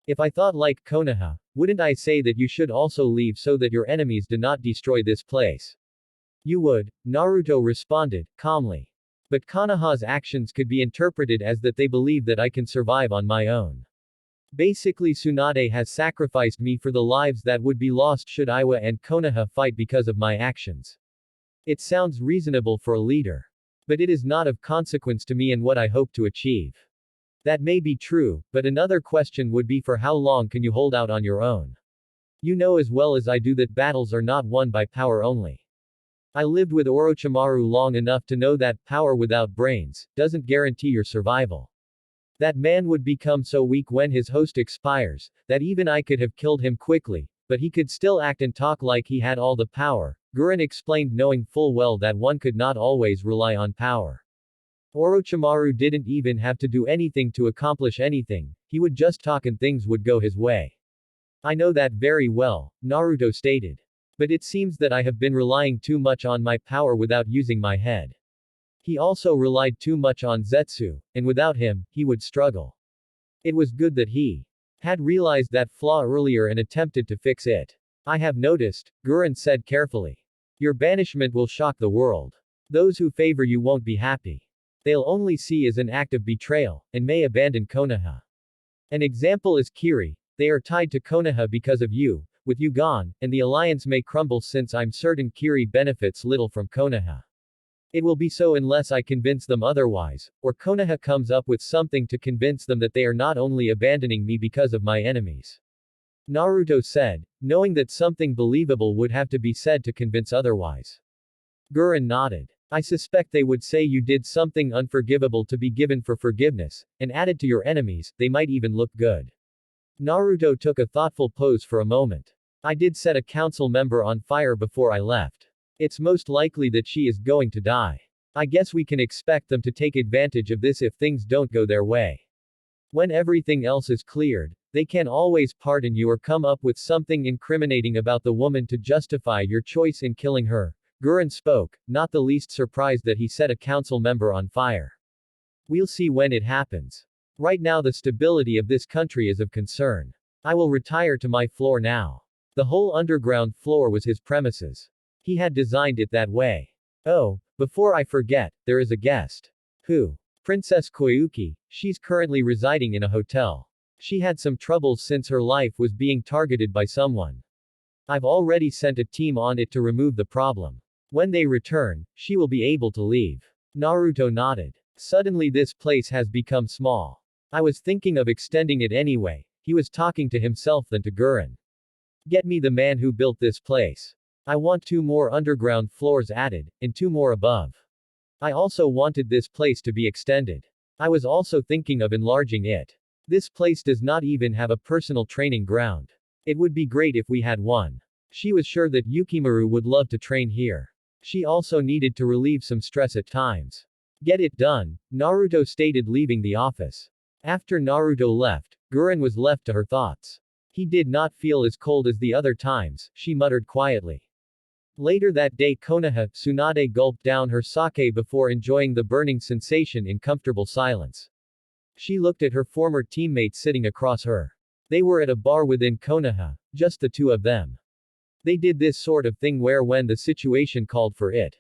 If I thought like Konoha, wouldn't I say that you should also leave so that your enemies do not destroy this place? You would, Naruto responded, calmly. But Konoha's actions could be interpreted as that they believe that I can survive on my own. Basically Tsunade has sacrificed me for the lives that would be lost should Iwa and Konoha fight because of my actions. It sounds reasonable for a leader. But it is not of consequence to me and what I hope to achieve. That may be true, but another question would be for how long can you hold out on your own? You know as well as I do that battles are not won by power only. I lived with Orochimaru long enough to know that power without brains doesn't guarantee your survival. That man would become so weak when his host expires, that even I could have killed him quickly, but he could still act and talk like he had all the power, Guren explained knowing full well that one could not always rely on power. Orochimaru didn't even have to do anything to accomplish anything, he would just talk and things would go his way. I know that very well, Naruto stated. But it seems that I have been relying too much on my power without using my head. He also relied too much on Zetsu, and without him, he would struggle. It was good that he had realized that flaw earlier and attempted to fix it. I have noticed, Guren said carefully. Your banishment will shock the world. Those who favor you won't be happy. They'll only see as an act of betrayal, and may abandon Konoha. An example is Kiri, they are tied to Konoha because of you, with you gone, and the alliance may crumble since I'm certain Kiri benefits little from Konoha. It will be so unless I convince them otherwise, or Konoha comes up with something to convince them that they are not only abandoning me because of my enemies. Naruto said, knowing that something believable would have to be said to convince otherwise. Gurren nodded. I suspect they would say you did something unforgivable to be given for forgiveness, and added to your enemies, they might even look good. Naruto took a thoughtful pose for a moment. I did set a council member on fire before I left. It's most likely that she is going to die. I guess we can expect them to take advantage of this if things don't go their way. When everything else is cleared, they can always pardon you or come up with something incriminating about the woman to justify your choice in killing her. Gurren spoke, not the least surprised that he set a council member on fire. We'll see when it happens. Right now the stability of this country is of concern. I will retire to my floor now. The whole underground floor was his premises. He had designed it that way. Oh, before I forget, there is a guest. Who? Princess Koyuki. She's currently residing in a hotel. She had some troubles since her life was being targeted by someone. I've already sent a team on it to remove the problem. When they return, she will be able to leave. Naruto nodded. Suddenly this place has become small. I was thinking of extending it anyway. He was talking to himself than to Gurren. Get me the man who built this place. I want 2 more underground floors added, and 2 more above. I also wanted this place to be extended. I was also thinking of enlarging it. This place does not even have a personal training ground. It would be great if we had one. She was sure that Yukimaru would love to train here. She also needed to relieve some stress at times. Get it done, Naruto stated, leaving the office. After Naruto left, Gurren was left to her thoughts. He did not feel as cold as the other times, she muttered quietly. Later that day Konoha, Tsunade gulped down her sake before enjoying the burning sensation in comfortable silence. She looked at her former teammate sitting across her. They were at a bar within Konoha, just the 2 of them. They did this sort of thing where when the situation called for it.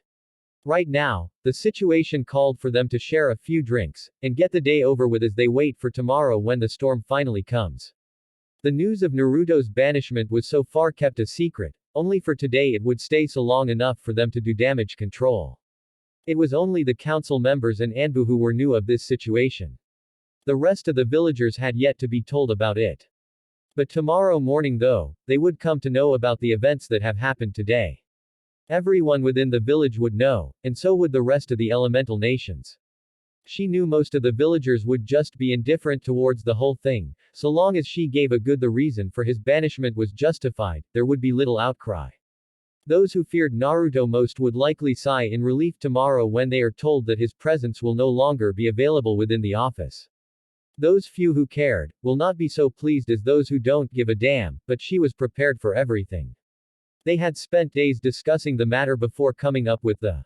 Right now, the situation called for them to share a few drinks, and get the day over with as they wait for tomorrow when the storm finally comes. The news of Naruto's banishment was so far kept a secret, only for today it would stay so long enough for them to do damage control. It was only the council members and Anbu who were new of this situation. The rest of the villagers had yet to be told about it. But tomorrow morning though, they would come to know about the events that have happened today. Everyone within the village would know, and so would the rest of the elemental nations. She knew most of the villagers would just be indifferent towards the whole thing, so long as she gave a good the reason for his banishment was justified, there would be little outcry. Those who feared Naruto most would likely sigh in relief tomorrow when they are told that his presence will no longer be available within the office. Those few who cared, will not be so pleased as those who don't give a damn, but she was prepared for everything. They had spent days discussing the matter before coming up with the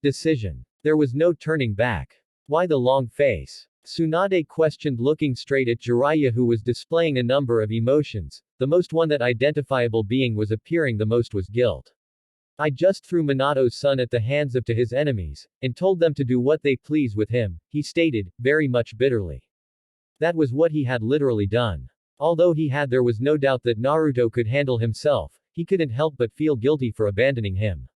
decision. There was no turning back. Why the long face? Tsunade questioned, looking straight at Jiraiya, who was displaying a number of emotions. The most one that identifiable being was appearing the most was guilt. I just threw Minato's son at the hands of to his enemies, and told them to do what they please with him, he stated, very much bitterly. That was what he had literally done. Although there was no doubt that Naruto could handle himself, he couldn't help but feel guilty for abandoning him.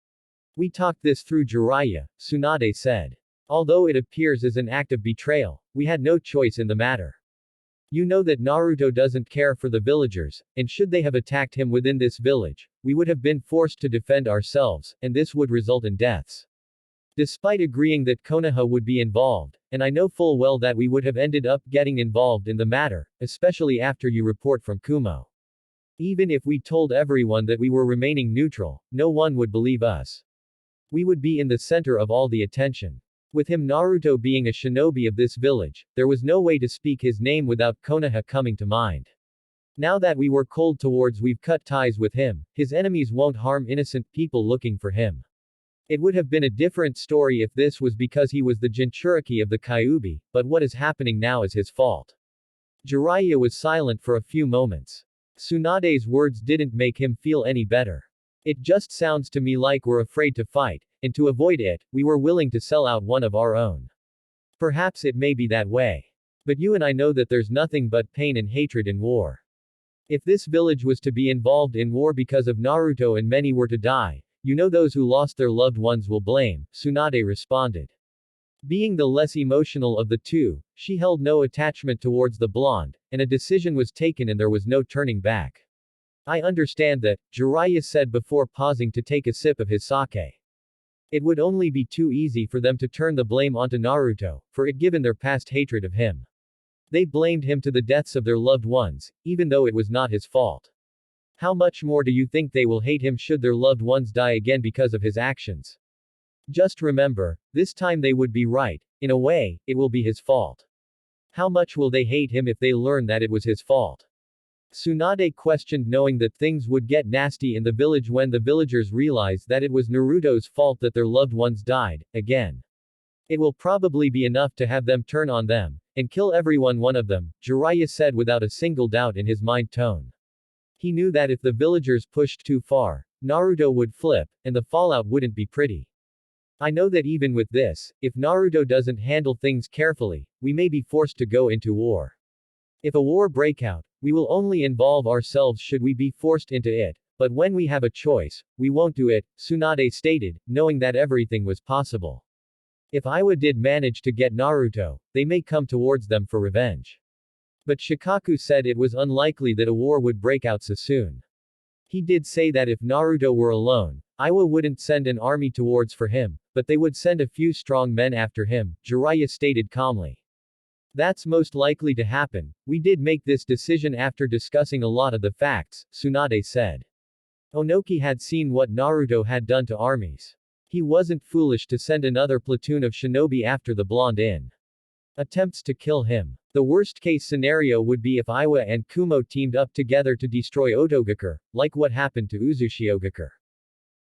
We talked this through, Jiraiya, Tsunade said. Although it appears as an act of betrayal, we had no choice in the matter. You know that Naruto doesn't care for the villagers, and should they have attacked him within this village, we would have been forced to defend ourselves, and this would result in deaths. Despite agreeing that Konoha would be involved, and I know full well that we would have ended up getting involved in the matter, especially after you report from Kumo. Even if we told everyone that we were remaining neutral, no one would believe us. We would be in the center of all the attention. With him Naruto being a shinobi of this village, there was no way to speak his name without Konoha coming to mind. Now that we were cold towards, we've cut ties with him, his enemies won't harm innocent people looking for him. It would have been a different story if this was because he was the Jinchuriki of the Kyuubi, but what is happening now is his fault. Jiraiya was silent for a few moments. Tsunade's words didn't make him feel any better. It just sounds to me like we're afraid to fight, and to avoid it, we were willing to sell out one of our own. Perhaps it may be that way. But you and I know that there's nothing but pain and hatred in war. If this village was to be involved in war because of Naruto and many were to die, you know those who lost their loved ones will blame, Tsunade responded. Being the less emotional of the two, she held no attachment towards the blonde, and a decision was taken and there was no turning back. I understand that, Jiraiya said before pausing to take a sip of his sake. It would only be too easy for them to turn the blame onto Naruto, for it given their past hatred of him. They blamed him to the deaths of their loved ones, even though it was not his fault. How much more do you think they will hate him should their loved ones die again because of his actions? Just remember, this time they would be right, in a way, it will be his fault. How much will they hate him if they learn that it was his fault? Tsunade questioned, knowing that things would get nasty in the village when the villagers realize that it was Naruto's fault that their loved ones died, again. It will probably be enough to have them turn on them, and kill everyone one of them, Jiraiya said without a single doubt in his mind tone. He knew that if the villagers pushed too far, Naruto would flip, and the fallout wouldn't be pretty. I know that even with this, if Naruto doesn't handle things carefully, we may be forced to go into war. If a war break out, we will only involve ourselves should we be forced into it, but when we have a choice, we won't do it, Tsunade stated, knowing that everything was possible. If Iwa did manage to get Naruto, they may come towards them for revenge. But Shikaku said it was unlikely that a war would break out so soon. He did say that if Naruto were alone, Iwa wouldn't send an army towards for him, but they would send a few strong men after him, Jiraiya stated calmly. That's most likely to happen. We did make this decision after discussing a lot of the facts, Tsunade said. Onoki had seen what Naruto had done to armies. He wasn't foolish to send another platoon of shinobi after the blonde in attempts to kill him. The worst-case scenario would be if Iwa and Kumo teamed up together to destroy Otogakure, like what happened to Uzushiogakure.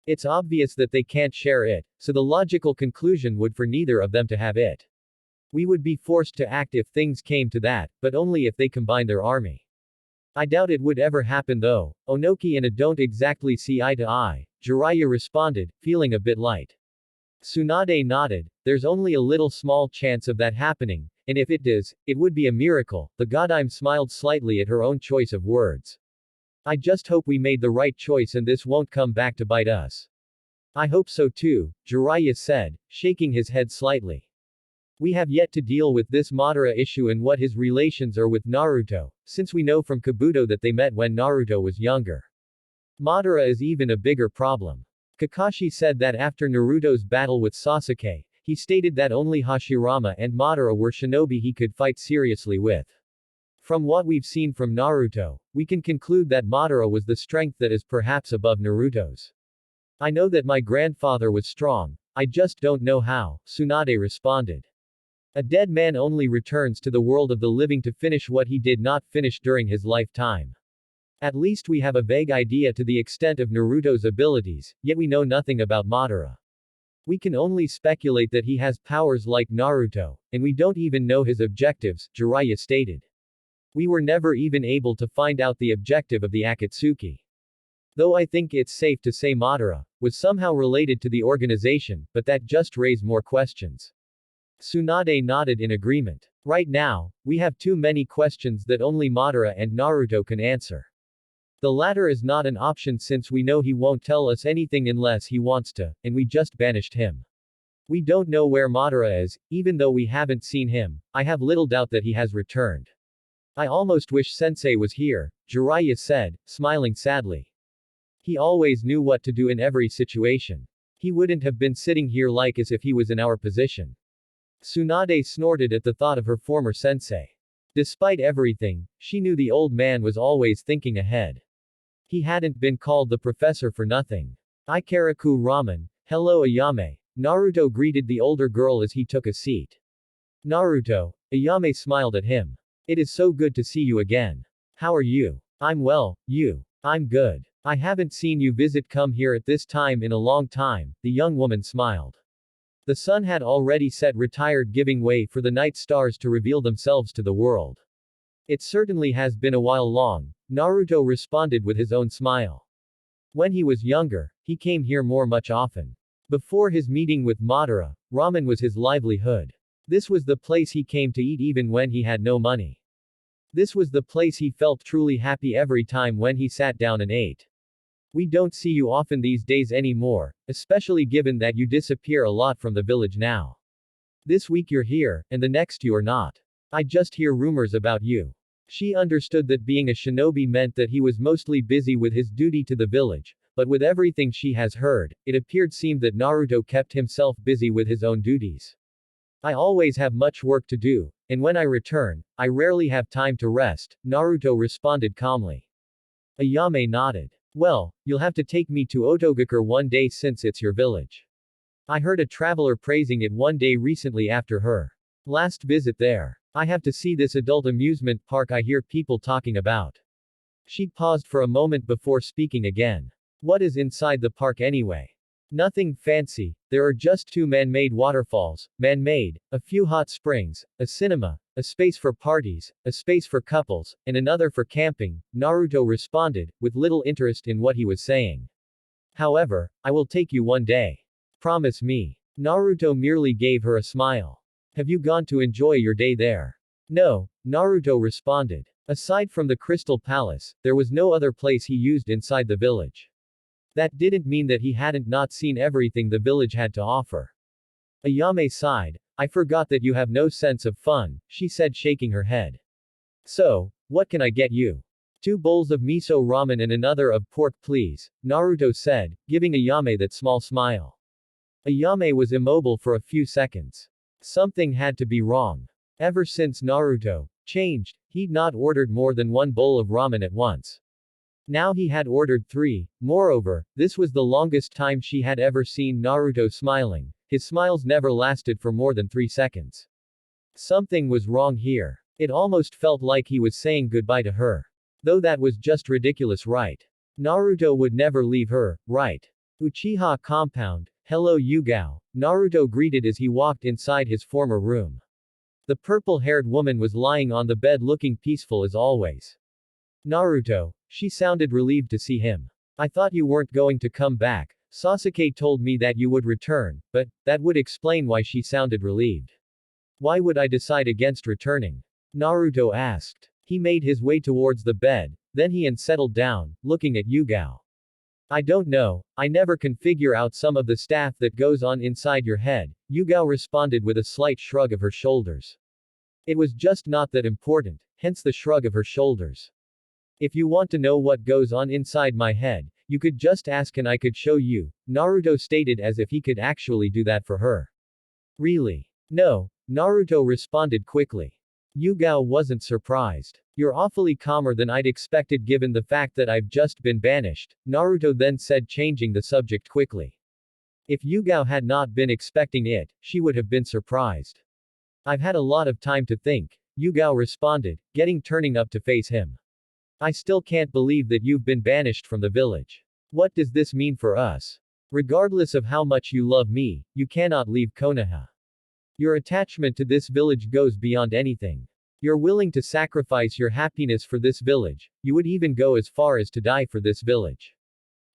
It's obvious that they can't share it, so the logical conclusion would for neither of them to have it. We would be forced to act if things came to that, but only if they combine their army. I doubt it would ever happen though. Onoki and I don't exactly see eye to eye, Jiraiya responded, feeling a bit light. Tsunade nodded, there's only a little small chance of that happening, and if it does, it would be a miracle. The Godime smiled slightly at her own choice of words. I just hope we made the right choice and this won't come back to bite us. I hope so too, Jiraiya said, shaking his head slightly. We have yet to deal with this Madara issue and what his relations are with Naruto, since we know from Kabuto that they met when Naruto was younger. Madara is even a bigger problem. Kakashi said that after Naruto's battle with Sasuke, he stated that only Hashirama and Madara were shinobi he could fight seriously with. From what we've seen from Naruto, we can conclude that Madara was the strength that is perhaps above Naruto's. I know that my grandfather was strong, I just don't know how, Tsunade responded. A dead man only returns to the world of the living to finish what he did not finish during his lifetime. At least we have a vague idea to the extent of Naruto's abilities, yet we know nothing about Madara. We can only speculate that he has powers like Naruto, and we don't even know his objectives, Jiraiya stated. We were never even able to find out the objective of the Akatsuki. Though I think it's safe to say Madara was somehow related to the organization, but that just raised more questions. Tsunade nodded in agreement. Right now, we have too many questions that only Madara and Naruto can answer. The latter is not an option since we know he won't tell us anything unless he wants to, and we just banished him. We don't know where Madara is, even though we haven't seen him. I have little doubt that he has returned. I almost wish Sensei was here, Jiraiya said, smiling sadly. He always knew what to do in every situation. He wouldn't have been sitting here like as if he was in our position. Tsunade snorted at the thought of her former sensei. Despite everything, she knew the old man was always thinking ahead. He hadn't been called the professor for nothing. Ikaraku Ramen, hello Ayame. Naruto greeted the older girl as he took a seat. Naruto, Ayame smiled at him. It is so good to see you again. How are you? I'm well, you? I'm good. I haven't seen you come here at this time in a long time, the young woman smiled. The sun had already set retired, giving way for the night stars to reveal themselves to the world. It certainly has been a while long, Naruto responded with his own smile. When he was younger, he came here much often. Before his meeting with Madara, ramen was his livelihood. This was the place he came to eat even when he had no money. This was the place he felt truly happy every time when he sat down and ate. We don't see you often these days anymore, especially given that you disappear a lot from the village now. This week you're here, and the next you are not. I just hear rumors about you. She understood that being a shinobi meant that he was mostly busy with his duty to the village, but with everything she has heard, it seemed that Naruto kept himself busy with his own duties. I always have much work to do, and when I return, I rarely have time to rest, Naruto responded calmly. Ayame nodded. Well, you'll have to take me to Otogakure one day since it's your village. I heard a traveler praising it one day recently after her last visit there. I have to see this adult amusement park I hear people talking about. She paused for a moment before speaking again. What is inside the park anyway? Nothing fancy, there are just 2 man-made waterfalls, man-made, a few hot springs, a cinema, a space for parties, a space for couples, and another for camping, Naruto responded, with little interest in what he was saying. However, I will take you one day. Promise me. Naruto merely gave her a smile. Have you gone to enjoy your day there? No, Naruto responded. Aside from the Crystal Palace, there was no other place he used inside the village. That didn't mean that he hadn't not seen everything the village had to offer. Ayame sighed. I forgot that you have no sense of fun, she said, shaking her head. So, what can I get you? 2 bowls of miso ramen and another of pork please, Naruto said, giving Ayame that small smile. Ayame was immobile for a few seconds. Something had to be wrong. Ever since Naruto changed, he'd not ordered more than 1 bowl of ramen at once. Now he had ordered 3, moreover, this was the longest time she had ever seen Naruto smiling. His smiles never lasted for more than 3 seconds. Something was wrong here. It almost felt like he was saying goodbye to her. Though that was just ridiculous, right? Naruto would never leave her, right? Uchiha compound. Hello Yugao, Naruto greeted as he walked inside his former room. The purple-haired woman was lying on the bed looking peaceful as always. Naruto, she sounded relieved to see him. I thought you weren't going to come back. Sasuke told me that you would return, but that would explain why she sounded relieved. Why would I decide against returning? Naruto asked. He made his way towards the bed, then he settled down, looking at Yugao. I don't know, I never can figure out some of the stuff that goes on inside your head, Yugao responded with a slight shrug of her shoulders. It was just not that important, hence the shrug of her shoulders. If you want to know what goes on inside my head, you could just ask and I could show you, Naruto stated as if he could actually do that for her. Really? No, Naruto responded quickly. Yugao wasn't surprised. You're awfully calmer than I'd expected given the fact that I've just been banished, Naruto then said, changing the subject quickly. If Yugao had not been expecting it, she would have been surprised. I've had a lot of time to think, Yugao responded, turning up to face him. I still can't believe that you've been banished from the village. What does this mean for us? Regardless of how much you love me, you cannot leave Konoha. Your attachment to this village goes beyond anything. You're willing to sacrifice your happiness for this village, you would even go as far as to die for this village.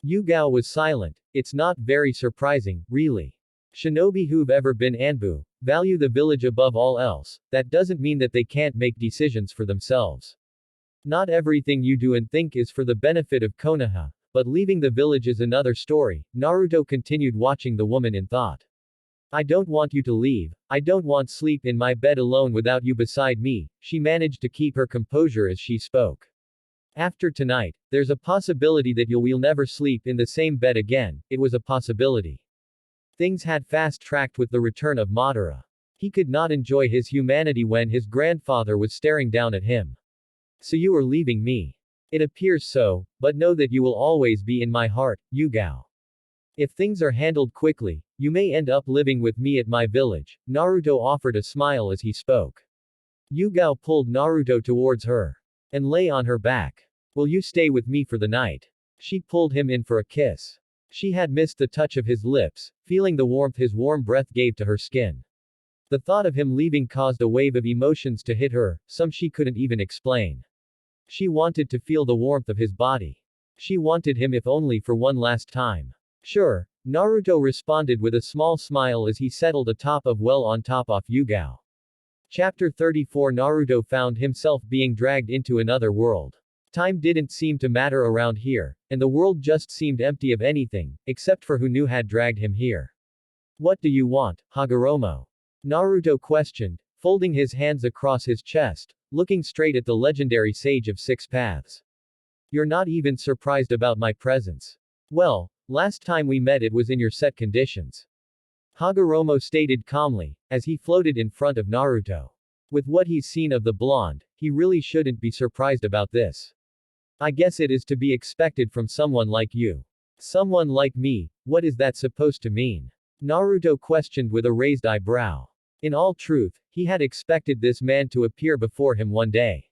Yugao was silent. It's not very surprising, really. Shinobi who've ever been Anbu value the village above all else. That doesn't mean that they can't make decisions for themselves. Not everything you do and think is for the benefit of Konoha, but leaving the village is another story, Naruto continued, watching the woman in thought. I don't want you to leave, I don't want sleep in my bed alone without you beside me, she managed to keep her composure as she spoke. After tonight, there's a possibility that we'll never sleep in the same bed again, it was a possibility. Things had fast-tracked with the return of Madara. He could not enjoy his humanity when his grandfather was staring down at him. So you are leaving me. It appears so, but know that you will always be in my heart, Yugao. If things are handled quickly, you may end up living with me at my village, Naruto offered a smile as he spoke. Yugao pulled Naruto towards her and lay on her back. Will you stay with me for the night? She pulled him in for a kiss. She had missed the touch of his lips, feeling the warmth his warm breath gave to her skin. The thought of him leaving caused a wave of emotions to hit her, some she couldn't even explain. She wanted to feel the warmth of his body. She wanted him if only for one last time. Sure, Naruto responded with a small smile as he settled on top of Yugao. Chapter 34 Naruto found himself being dragged into another world. Time didn't seem to matter around here, and the world just seemed empty of anything, except for who knew had dragged him here. What do you want, Hagoromo? Naruto questioned, folding his hands across his chest, looking straight at the legendary sage of six paths. You're not even surprised about my presence. Well, last time we met it was in your set conditions. Hagoromo stated calmly, as he floated in front of Naruto. With what he's seen of the blonde, he really shouldn't be surprised about this. I guess it is to be expected from someone like you. Someone like me, what is that supposed to mean? Naruto questioned with a raised eyebrow. In all truth, he had expected this man to appear before him one day.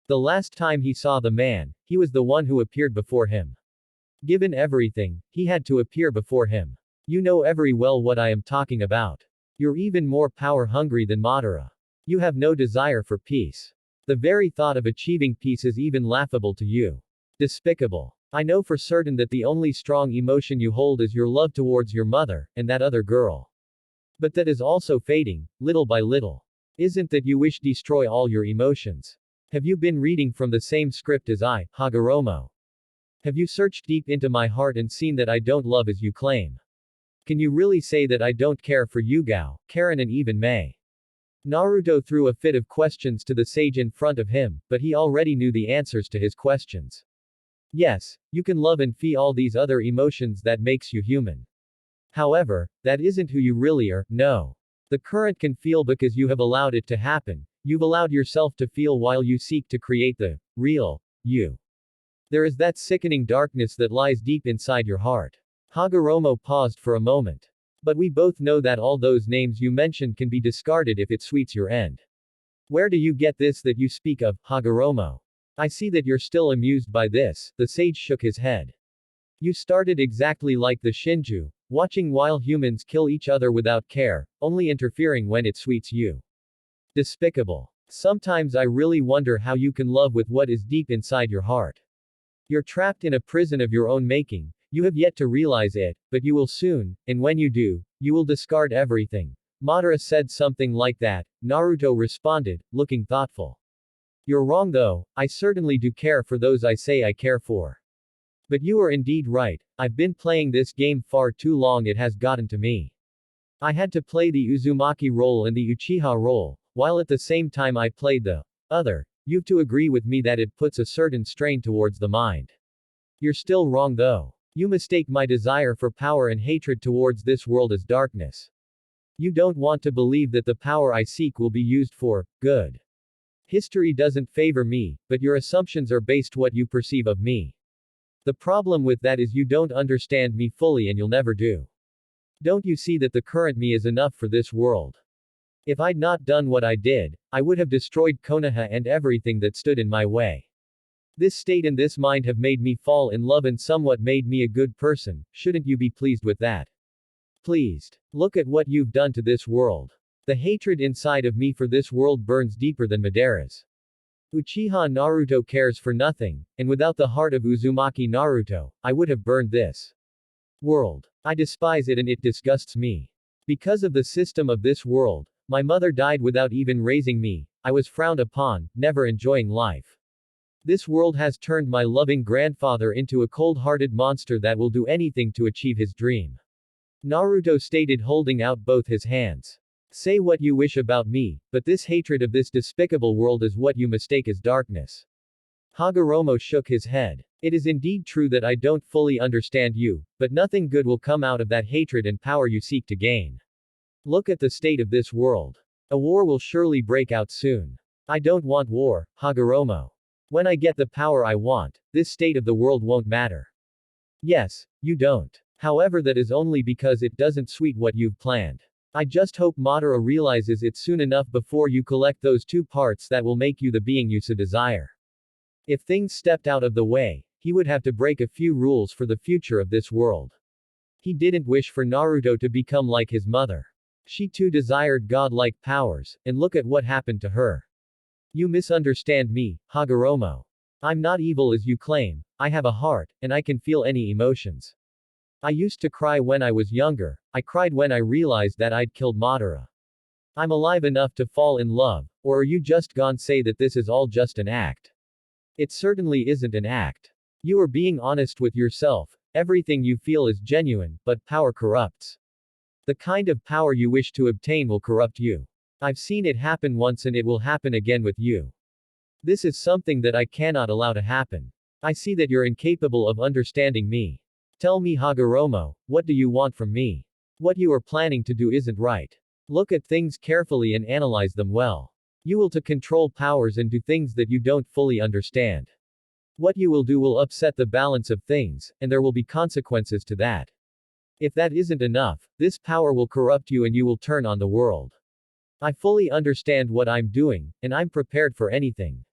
The last time he saw the man, he was the one who appeared before him. Given everything, he had to appear before him. You know very well what I am talking about. You're even more power-hungry than Madara. You have no desire for peace. The very thought of achieving peace is even laughable to you. Despicable. I know for certain that the only strong emotion you hold is your love towards your mother, and that other girl. But that is also fading, little by little. Isn't that you wish destroy all your emotions? Have you been reading from the same script as I, Hagoromo? Have you searched deep into my heart and seen that I don't love as you claim? Can you really say that I don't care for Yugao, Karen and even Mei? Naruto threw a fit of questions to the sage in front of him, but he already knew the answers to his questions. Yes, you can love and feel all these other emotions that makes you human. However, that isn't who you really are, no. The current can feel because you have allowed it to happen, you've allowed yourself to feel while you seek to create the real you. There is that sickening darkness that lies deep inside your heart. Hagoromo paused for a moment. But we both know that all those names you mentioned can be discarded if it suits your end. Where do you get this that you speak of, Hagoromo? I see that you're still amused by this, the sage shook his head. You started exactly like the Shinju, watching while humans kill each other without care, only interfering when it suits you. Despicable. Sometimes I really wonder how you can love with what is deep inside your heart. You're trapped in a prison of your own making. You have yet to realize it, but you will soon, and when you do, you will discard everything. Madara said something like that, Naruto responded, looking thoughtful. You're wrong though, I certainly do care for those I say I care for. But you are indeed right, I've been playing this game far too long, it has gotten to me. I had to play the Uzumaki role and the Uchiha role, while at the same time I played the other. You've to agree with me that it puts a certain strain towards the mind. You're still wrong though. You mistake my desire for power and hatred towards this world as darkness. You don't want to believe that the power I seek will be used for good. History doesn't favor me, but your assumptions are based what you perceive of me. The problem with that is you don't understand me fully and you'll never do. Don't you see that the current me is enough for this world? If I'd not done what I did, I would have destroyed Konoha and everything that stood in my way. This state and this mind have made me fall in love and somewhat made me a good person, shouldn't you be pleased with that? Pleased. Look at what you've done to this world. The hatred inside of me for this world burns deeper than Madara's. Uchiha Naruto cares for nothing, and without the heart of Uzumaki Naruto, I would have burned this world. I despise it and it disgusts me. Because of the system of this world, my mother died without even raising me, I was frowned upon, never enjoying life. This world has turned my loving grandfather into a cold-hearted monster that will do anything to achieve his dream. Naruto stated, holding out both his hands. Say what you wish about me, but this hatred of this despicable world is what you mistake as darkness. Hagoromo shook his head. It is indeed true that I don't fully understand you, but nothing good will come out of that hatred and power you seek to gain. Look at the state of this world. A war will surely break out soon. I don't want war, Hagoromo. When I get the power I want, this state of the world won't matter. Yes, you don't. However, that is only because it doesn't suit what you've planned. I just hope Madara realizes it soon enough before you collect those two parts that will make you the being you so desire. If things stepped out of the way, he would have to break a few rules for the future of this world. He didn't wish for Naruto to become like his mother. She too desired godlike powers, and look at what happened to her. You misunderstand me, Hagoromo. I'm not evil as you claim, I have a heart, and I can feel any emotions. I used to cry when I was younger, I cried when I realized that I'd killed Madara. I'm alive enough to fall in love, or are you just gonna say that this is all just an act? It certainly isn't an act. You are being honest with yourself, everything you feel is genuine, but power corrupts. The kind of power you wish to obtain will corrupt you. I've seen it happen once and it will happen again with you. This is something that I cannot allow to happen. I see that you're incapable of understanding me. Tell me, Hagoromo, what do you want from me? What you are planning to do isn't right. Look at things carefully and analyze them well. You will to control powers and do things that you don't fully understand. What you will do will upset the balance of things, and there will be consequences to that. If that isn't enough, this power will corrupt you and you will turn on the world. I fully understand what I'm doing, and I'm prepared for anything.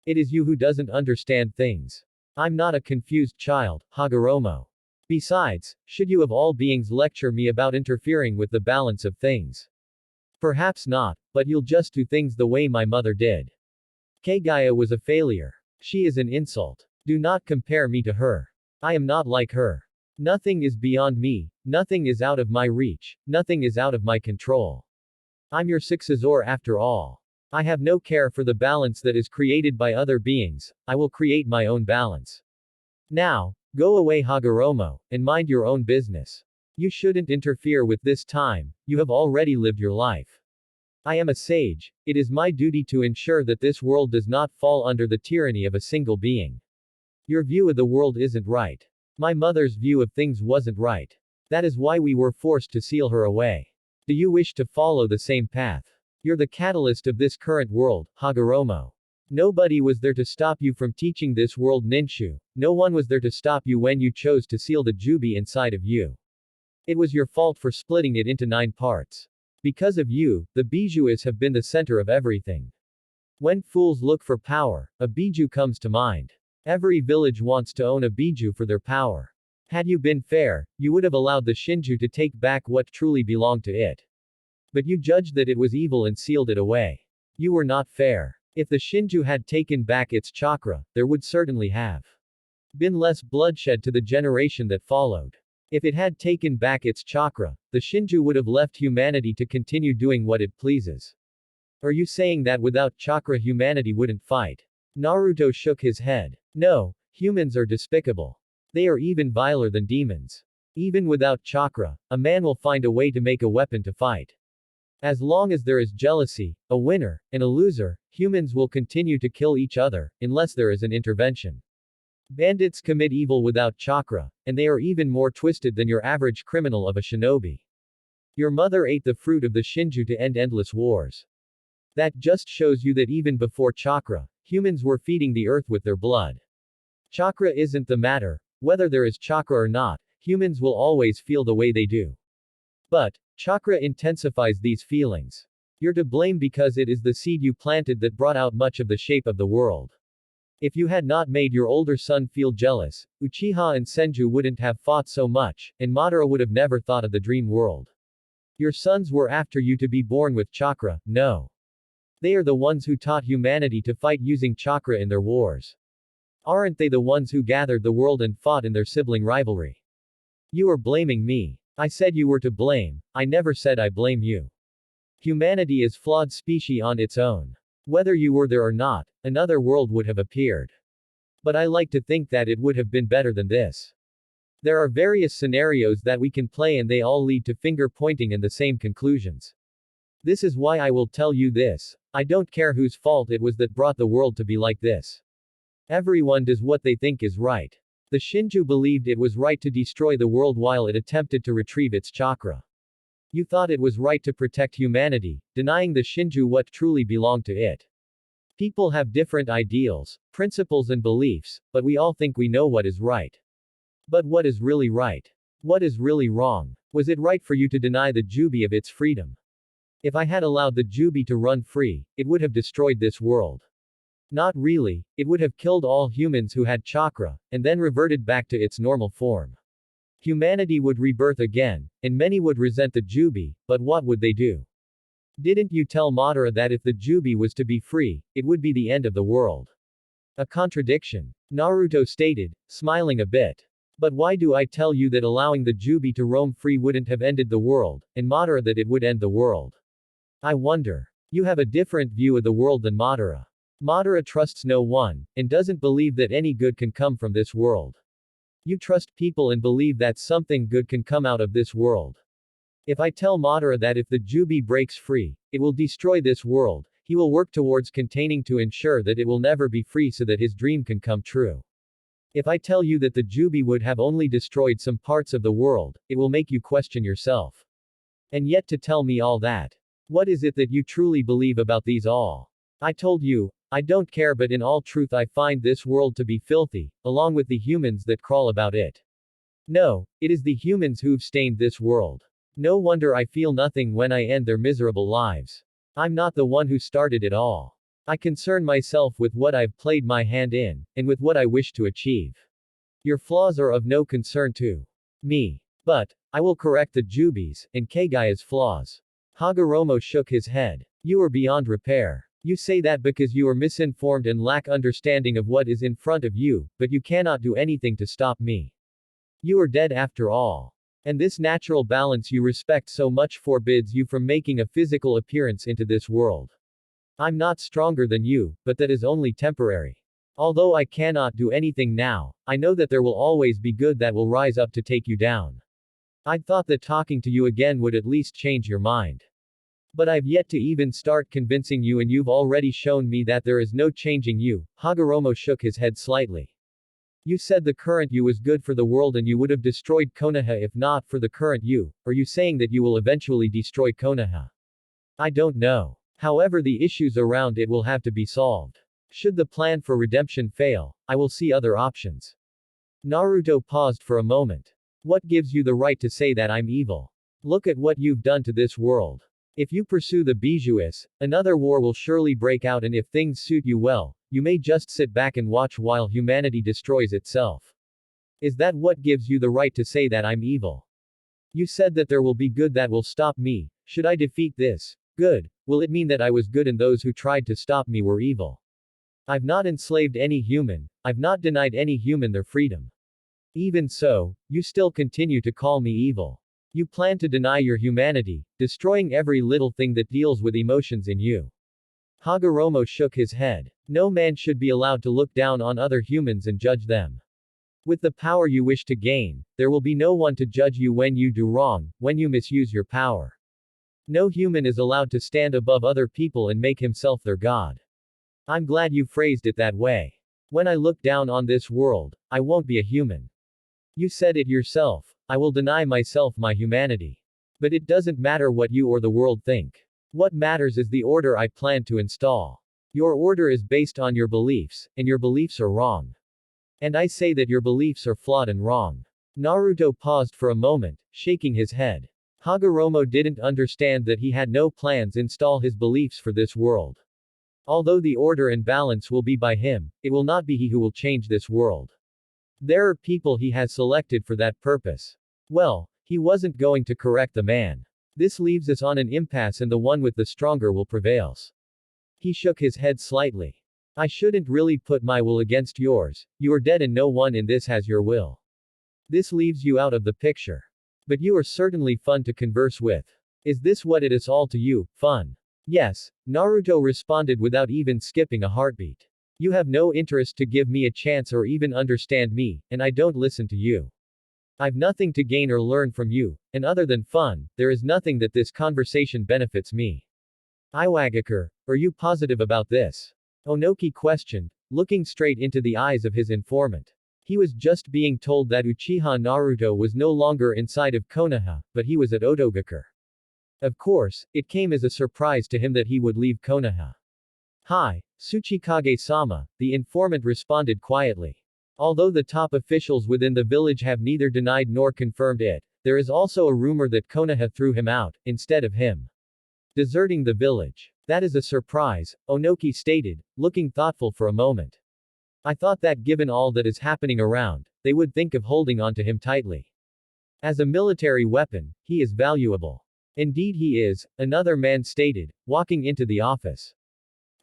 It is you who doesn't understand things. I'm not a confused child, Hagoromo. Besides, should you of all beings lecture me about interfering with the balance of things? Perhaps not, but you'll just do things the way my mother did. Kagaya was a failure. She is an insult. Do not compare me to her. I am not like her. Nothing is beyond me, nothing is out of my reach, nothing is out of my control. I'm your successor after all. I have no care for the balance that is created by other beings, I will create my own balance. Now, go away Hagoromo, and mind your own business. You shouldn't interfere with this time, you have already lived your life. I am a sage, it is my duty to ensure that this world does not fall under the tyranny of a single being. Your view of the world isn't right. My mother's view of things wasn't right. That is why we were forced to seal her away. Do you wish to follow the same path? You're the catalyst of this current world, Hagoromo. Nobody was there to stop you from teaching this world ninju, no one was there to stop you when you chose to seal the jubi inside of you. It was your fault for splitting it into 9 parts. Because of you, the bijuis have been the center of everything. When fools look for power, a biju comes to mind. Every village wants to own a biju for their power. Had you been fair, you would have allowed the shinju to take back what truly belonged to it. But you judged that it was evil and sealed it away. You were not fair. If the shinju had taken back its chakra, there would certainly have been less bloodshed to the generation that followed. If it had taken back its chakra, the Shinju would have left humanity to continue doing what it pleases. Are you saying that without chakra humanity wouldn't fight? Naruto shook his head. No, humans are despicable. They are even viler than demons. Even without chakra, a man will find a way to make a weapon to fight. As long as there is jealousy, a winner, and a loser, humans will continue to kill each other, unless there is an intervention. Bandits commit evil without chakra, and they are even more twisted than your average criminal of a shinobi. Your mother ate the fruit of the Shinju to end endless wars. That just shows you that even before chakra, humans were feeding the earth with their blood. Chakra isn't the matter, whether there is chakra or not, humans will always feel the way they do. But, chakra intensifies these feelings. You're to blame because it is the seed you planted that brought out much of the shape of the world. If you had not made your older son feel jealous, Uchiha and Senju wouldn't have fought so much, and Madara would have never thought of the dream world. Your sons were after you to be born with chakra, no. They are the ones who taught humanity to fight using chakra in their wars. Aren't they the ones who gathered the world and fought in their sibling rivalry? You are blaming me. I said you were to blame, I never said I blame you. Humanity is flawed species on its own. Whether you were there or not, another world would have appeared. But I like to think that it would have been better than this. There are various scenarios that we can play and they all lead to finger pointing and the same conclusions. This is why I will tell you this, I don't care whose fault it was that brought the world to be like this. Everyone does what they think is right. The Shinju believed it was right to destroy the world while it attempted to retrieve its chakra. You thought it was right to protect humanity, denying the Shinju what truly belonged to it. People have different ideals, principles and beliefs, but we all think we know what is right. But what is really right? What is really wrong? Was it right for you to deny the Jubi of its freedom? If I had allowed the Jubi to run free, it would have destroyed this world. Not really, it would have killed all humans who had chakra, and then reverted back to its normal form. Humanity would rebirth again, and many would resent the Jubi, but what would they do? Didn't you tell Madara that if the Jubi was to be free, it would be the end of the world? A contradiction. Naruto stated, smiling a bit. But why do I tell you that allowing the Jubi to roam free wouldn't have ended the world, and Madara that it would end the world? I wonder. You have a different view of the world than Madara. Madara trusts no one, and doesn't believe that any good can come from this world. You trust people and believe that something good can come out of this world. If I tell Madara that if the Jubi breaks free, it will destroy this world, he will work towards containing to ensure that it will never be free so that his dream can come true. If I tell you that the Jubi would have only destroyed some parts of the world, it will make you question yourself. And yet to tell me all that. What is it that you truly believe about these all? I told you, I don't care, but in all truth I find this world to be filthy, along with the humans that crawl about it. No, it is the humans who've stained this world. No wonder I feel nothing when I end their miserable lives. I'm not the one who started it all. I concern myself with what I've played my hand in, and with what I wish to achieve. Your flaws are of no concern to me. But, I will correct the Jubis, and Kagaya's flaws. Hagoromo shook his head. You are beyond repair. You say that because you are misinformed and lack understanding of what is in front of you, but you cannot do anything to stop me. You are dead after all. And this natural balance you respect so much forbids you from making a physical appearance into this world. I'm not stronger than you, but that is only temporary. Although I cannot do anything now, I know that there will always be good that will rise up to take you down. I'd thought that talking to you again would at least change your mind. But I've yet to even start convincing you, and you've already shown me that there is no changing you. Hagoromo shook his head slightly. You said the current you was good for the world and you would have destroyed Konoha if not for the current you, or you saying that you will eventually destroy Konoha? I don't know. However, the issues around it will have to be solved. Should the plan for redemption fail, I will see other options. Naruto paused for a moment. What gives you the right to say that I'm evil? Look at what you've done to this world. If you pursue the Bijuis, another war will surely break out, and if things suit you well, you may just sit back and watch while humanity destroys itself. Is that what gives you the right to say that I'm evil? You said that there will be good that will stop me. Should I defeat this good, will it mean that I was good and those who tried to stop me were evil? I've not enslaved any human, I've not denied any human their freedom. Even so, you still continue to call me evil. You plan to deny your humanity, destroying every little thing that deals with emotions in you. Hagoromo shook his head. No man should be allowed to look down on other humans and judge them. With the power you wish to gain, there will be no one to judge you when you do wrong, when you misuse your power. No human is allowed to stand above other people and make himself their god. I'm glad you phrased it that way. When I look down on this world, I won't be a human. You said it yourself, I will deny myself my humanity. But it doesn't matter what you or the world think. What matters is the order I plan to install. Your order is based on your beliefs, and your beliefs are wrong. And I say that your beliefs are flawed and wrong. Naruto paused for a moment, shaking his head. Hagoromo didn't understand that he had no plans install his beliefs for this world. Although the order and balance will be by him, it will not be he who will change this world. There are people he has selected for that purpose. Well, he wasn't going to correct the man. This leaves us on an impasse and the one with the stronger will prevails. He shook his head slightly. I shouldn't really put my will against yours. You are dead and no one in this has your will. This leaves you out of the picture. But you are certainly fun to converse with. Is this what it is all to you, fun? Yes, Naruto responded without even skipping a heartbeat. You have no interest to give me a chance or even understand me, and I don't listen to you. I've nothing to gain or learn from you, and other than fun, there is nothing that this conversation benefits me. Iwagakure, are you positive about this? Onoki questioned, looking straight into the eyes of his informant. He was just being told that Uchiha Naruto was no longer inside of Konoha, but he was at Otogakure. Of course, it came as a surprise to him that he would leave Konoha. Hi, Tsuchikage-sama, the informant responded quietly. Although the top officials within the village have neither denied nor confirmed it, there is also a rumor that Konoha threw him out, instead of him deserting the village. That is a surprise, Onoki stated, looking thoughtful for a moment. I thought that given all that is happening around, they would think of holding on to him tightly. As a military weapon, he is valuable. Indeed he is, another man stated, walking into the office.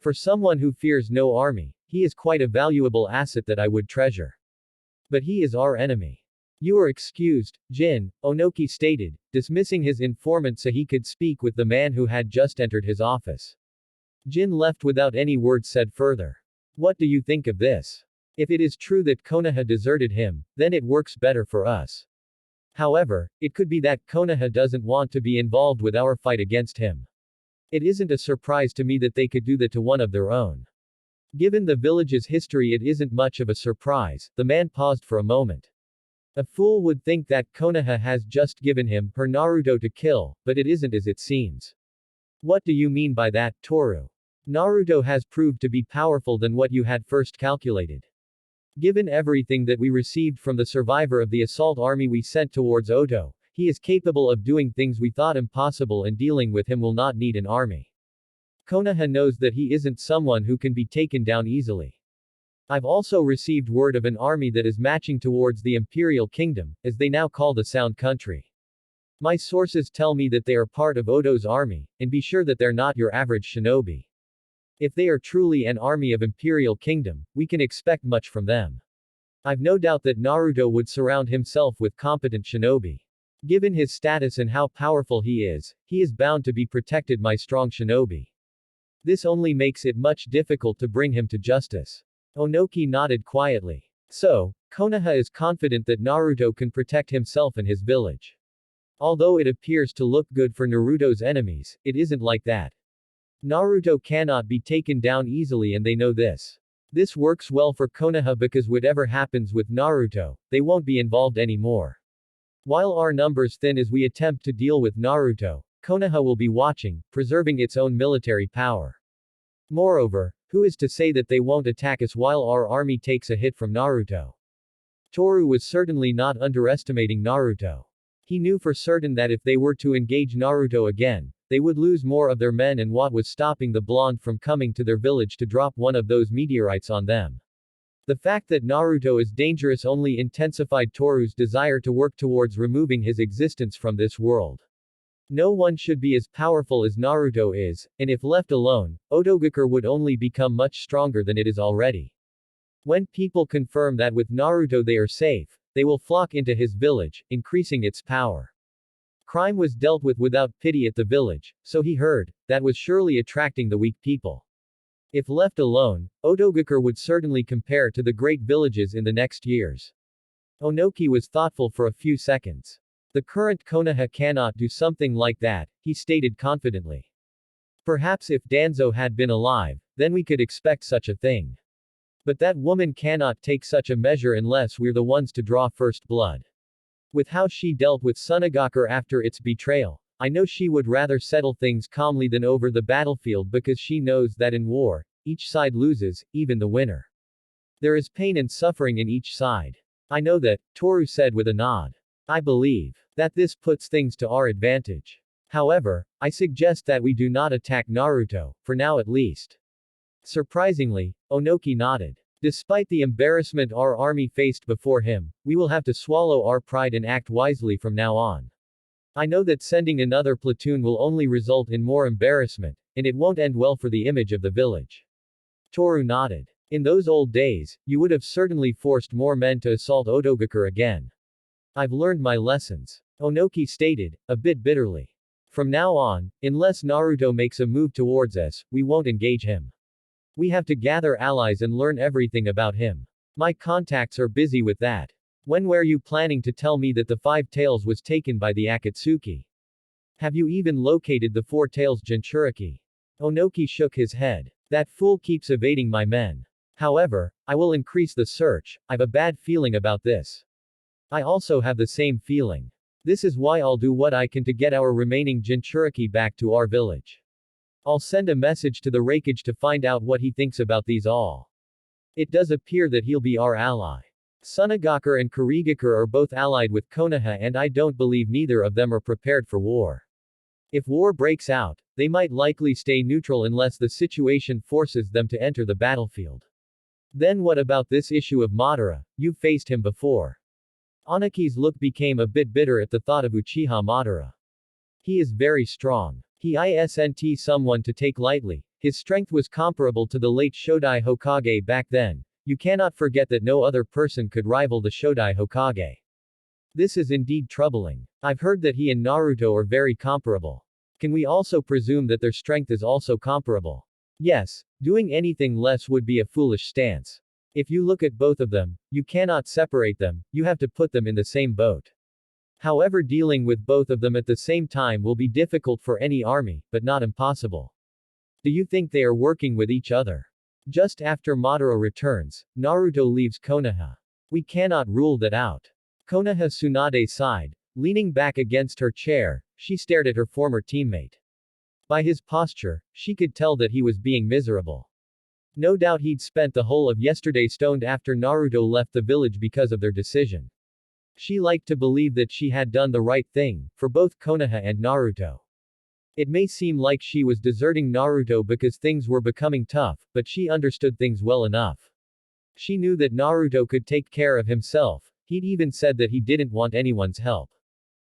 For someone who fears no army, he is quite a valuable asset that I would treasure. But he is our enemy. You are excused, Jin, Onoki stated, dismissing his informant so he could speak with the man who had just entered his office. Jin left without any words said further. What do you think of this? If it is true that Konoha deserted him, then it works better for us. However, it could be that Konoha doesn't want to be involved with our fight against him. It isn't a surprise to me that they could do that to one of their own. Given the village's history, it isn't much of a surprise. The man paused for a moment. A fool would think that Konoha has just given him her Naruto to kill, but it isn't as it seems. What do you mean by that, Toru? Naruto has proved to be powerful than what you had first calculated. Given everything that we received from the survivor of the assault army we sent towards Oto, he is capable of doing things we thought impossible, and dealing with him will not need an army. Konoha knows that he isn't someone who can be taken down easily. I've also received word of an army that is marching towards the Imperial Kingdom, as they now call the Sound Country. My sources tell me that they are part of Oto's army, and be sure that they're not your average shinobi. If they are truly an army of Imperial Kingdom, we can expect much from them. I've no doubt that Naruto would surround himself with competent shinobi. Given his status and how powerful he is bound to be protected by strong shinobi. This only makes it much difficult to bring him to justice. Onoki nodded quietly. So, Konoha is confident that Naruto can protect himself and his village. Although it appears to look good for Naruto's enemies, it isn't like that. Naruto cannot be taken down easily, and they know this. This works well for Konoha because whatever happens with Naruto, they won't be involved anymore. While our numbers thin as we attempt to deal with Naruto, Konoha will be watching, preserving its own military power. Moreover, who is to say that they won't attack us while our army takes a hit from Naruto? Toru was certainly not underestimating Naruto. He knew for certain that if they were to engage Naruto again, they would lose more of their men, and what was stopping the blonde from coming to their village to drop one of those meteorites on them? The fact that Naruto is dangerous only intensified Toru's desire to work towards removing his existence from this world. No one should be as powerful as Naruto is, and if left alone, Otogakure would only become much stronger than it is already. When people confirm that with Naruto they are safe, they will flock into his village, increasing its power. Crime was dealt with without pity at the village, so he heard, that was surely attracting the weak people. If left alone, Otogakure would certainly compare to the great villages in the next years. Onoki was thoughtful for a few seconds. The current Konoha cannot do something like that, he stated confidently. Perhaps if Danzo had been alive, then we could expect such a thing. But that woman cannot take such a measure unless we're the ones to draw first blood. With how she dealt with Sunagakure after its betrayal, I know she would rather settle things calmly than over the battlefield, because she knows that in war, each side loses, even the winner. There is pain and suffering in each side. I know that, Toru said with a nod. I believe that this puts things to our advantage. However, I suggest that we do not attack Naruto, for now at least. Surprisingly, Onoki nodded. Despite the embarrassment our army faced before him, we will have to swallow our pride and act wisely from now on. I know that sending another platoon will only result in more embarrassment, and it won't end well for the image of the village. Toru nodded. In those old days, you would have certainly forced more men to assault Otogakure again. I've learned my lessons, Onoki stated, a bit bitterly. From now on, unless Naruto makes a move towards us, we won't engage him. We have to gather allies and learn everything about him. My contacts are busy with that. When were you planning to tell me that the 5 tails was taken by the Akatsuki? Have you even located the 4 tails Jinchuriki? Onoki shook his head. That fool keeps evading my men. However, I will increase the search. I've a bad feeling about this. I also have the same feeling. This is why I'll do what I can to get our remaining Jinchuriki back to our village. I'll send a message to the Raikage to find out what he thinks about these all. It does appear that he'll be our ally. Sunagakure and Kurigakure are both allied with Konoha, and I don't believe neither of them are prepared for war. If war breaks out, they might likely stay neutral unless the situation forces them to enter the battlefield. Then what about this issue of Madara? You've faced him before. Anaki's look became a bit bitter at the thought of Uchiha Madara. He is very strong. He isn't someone to take lightly. His strength was comparable to the late Shodai Hokage back then. You cannot forget that no other person could rival the Shodai Hokage. This is indeed troubling. I've heard that he and Naruto are very comparable. Can we also presume that their strength is also comparable? Yes, doing anything less would be a foolish stance. If you look at both of them, you cannot separate them, you have to put them in the same boat. However, dealing with both of them at the same time will be difficult for any army, but not impossible. Do you think they are working with each other? Just after Madara returns, Naruto leaves Konoha. We cannot rule that out. Konoha Tsunade sighed. Leaning back against her chair, she stared at her former teammate. By his posture, she could tell that he was being miserable. No doubt he'd spent the whole of yesterday stoned after Naruto left the village because of their decision. She liked to believe that she had done the right thing, for both Konoha and Naruto. It may seem like she was deserting Naruto because things were becoming tough, but she understood things well enough. She knew that Naruto could take care of himself, he'd even said that he didn't want anyone's help.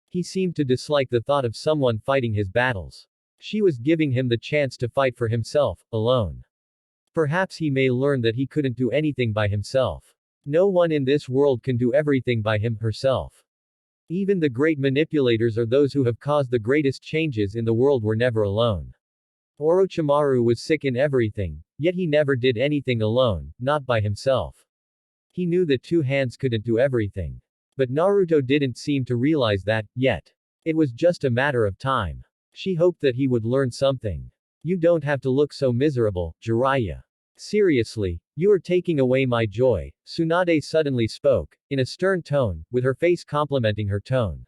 He seemed to dislike the thought of someone fighting his battles. She was giving him the chance to fight for himself, alone. Perhaps he may learn that he couldn't do anything by himself. No one in this world can do everything by herself. Even the great manipulators or those who have caused the greatest changes in the world were never alone. Orochimaru was sick in everything, yet he never did anything alone, not by himself. He knew that two hands couldn't do everything. But Naruto didn't seem to realize that, yet. It was just a matter of time. She hoped that he would learn something. You don't have to look so miserable, Jiraiya. Seriously, you are taking away my joy, Tsunade suddenly spoke, in a stern tone, with her face complementing her tone.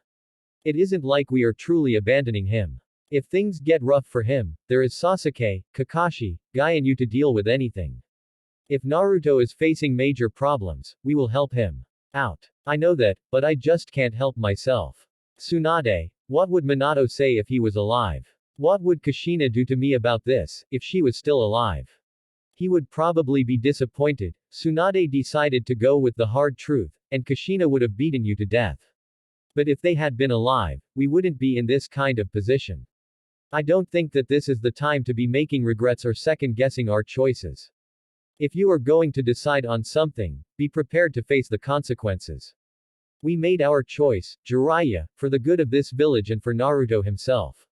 It isn't like we are truly abandoning him. If things get rough for him, there is Sasuke, Kakashi, Guy and you to deal with anything. If Naruto is facing major problems, we will help him out. I know that, but I just can't help myself. Tsunade, what would Minato say if he was alive? What would Kushina do to me about this, if she was still alive? He would probably be disappointed. Tsunade decided to go with the hard truth, and Kushina would have beaten you to death. But if they had been alive, we wouldn't be in this kind of position. I don't think that this is the time to be making regrets or second-guessing our choices. If you are going to decide on something, be prepared to face the consequences. We made our choice, Jiraiya, for the good of this village and for Naruto himself.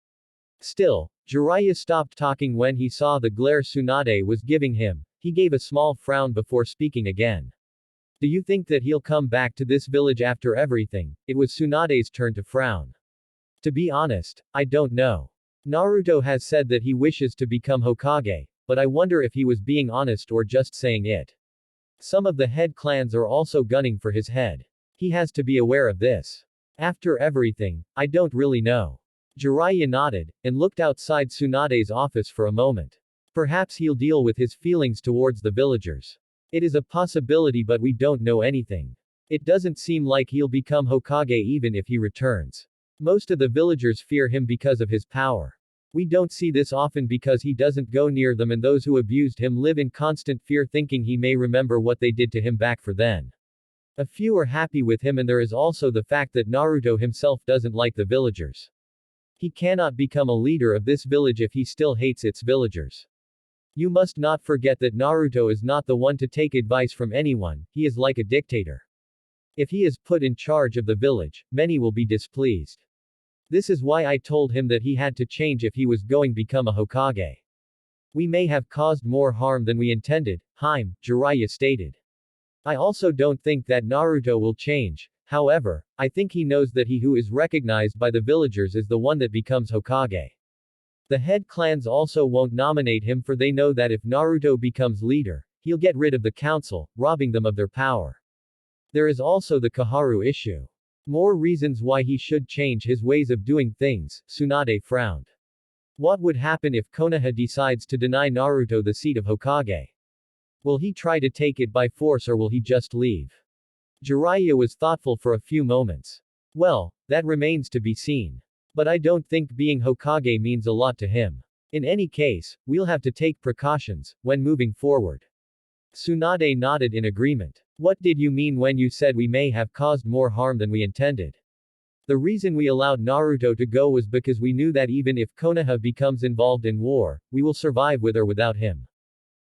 Still, Jiraiya stopped talking when he saw the glare Tsunade was giving him. He gave a small frown before speaking again. Do you think that he'll come back to this village after everything? It was Tsunade's turn to frown. To be honest, I don't know. Naruto has said that he wishes to become Hokage, but I wonder if he was being honest or just saying it. Some of the head clans are also gunning for his head. He has to be aware of this. After everything, I don't really know. Jiraiya nodded, and looked outside Tsunade's office for a moment. Perhaps he'll deal with his feelings towards the villagers. It is a possibility, but we don't know anything. It doesn't seem like he'll become Hokage even if he returns. Most of the villagers fear him because of his power. We don't see this often because he doesn't go near them, and those who abused him live in constant fear thinking he may remember what they did to him back for then. A few are happy with him, and there is also the fact that Naruto himself doesn't like the villagers. He cannot become a leader of this village if he still hates its villagers. You must not forget that Naruto is not the one to take advice from anyone, he is like a dictator. If he is put in charge of the village, many will be displeased. This is why I told him that he had to change if he was going to become a Hokage. We may have caused more harm than we intended, Jiraiya stated. I also don't think that Naruto will change. However, I think he knows that he who is recognized by the villagers is the one that becomes Hokage. The head clans also won't nominate him, for they know that if Naruto becomes leader, he'll get rid of the council, robbing them of their power. There is also the Koharu issue. More reasons why he should change his ways of doing things, Tsunade frowned. What would happen if Konoha decides to deny Naruto the seat of Hokage? Will he try to take it by force or will he just leave? Jiraiya was thoughtful for a few moments. Well, that remains to be seen. But I don't think being Hokage means a lot to him. In any case, we'll have to take precautions when moving forward. Tsunade nodded in agreement. What did you mean when you said we may have caused more harm than we intended? The reason we allowed Naruto to go was because we knew that even if Konoha becomes involved in war, we will survive with or without him.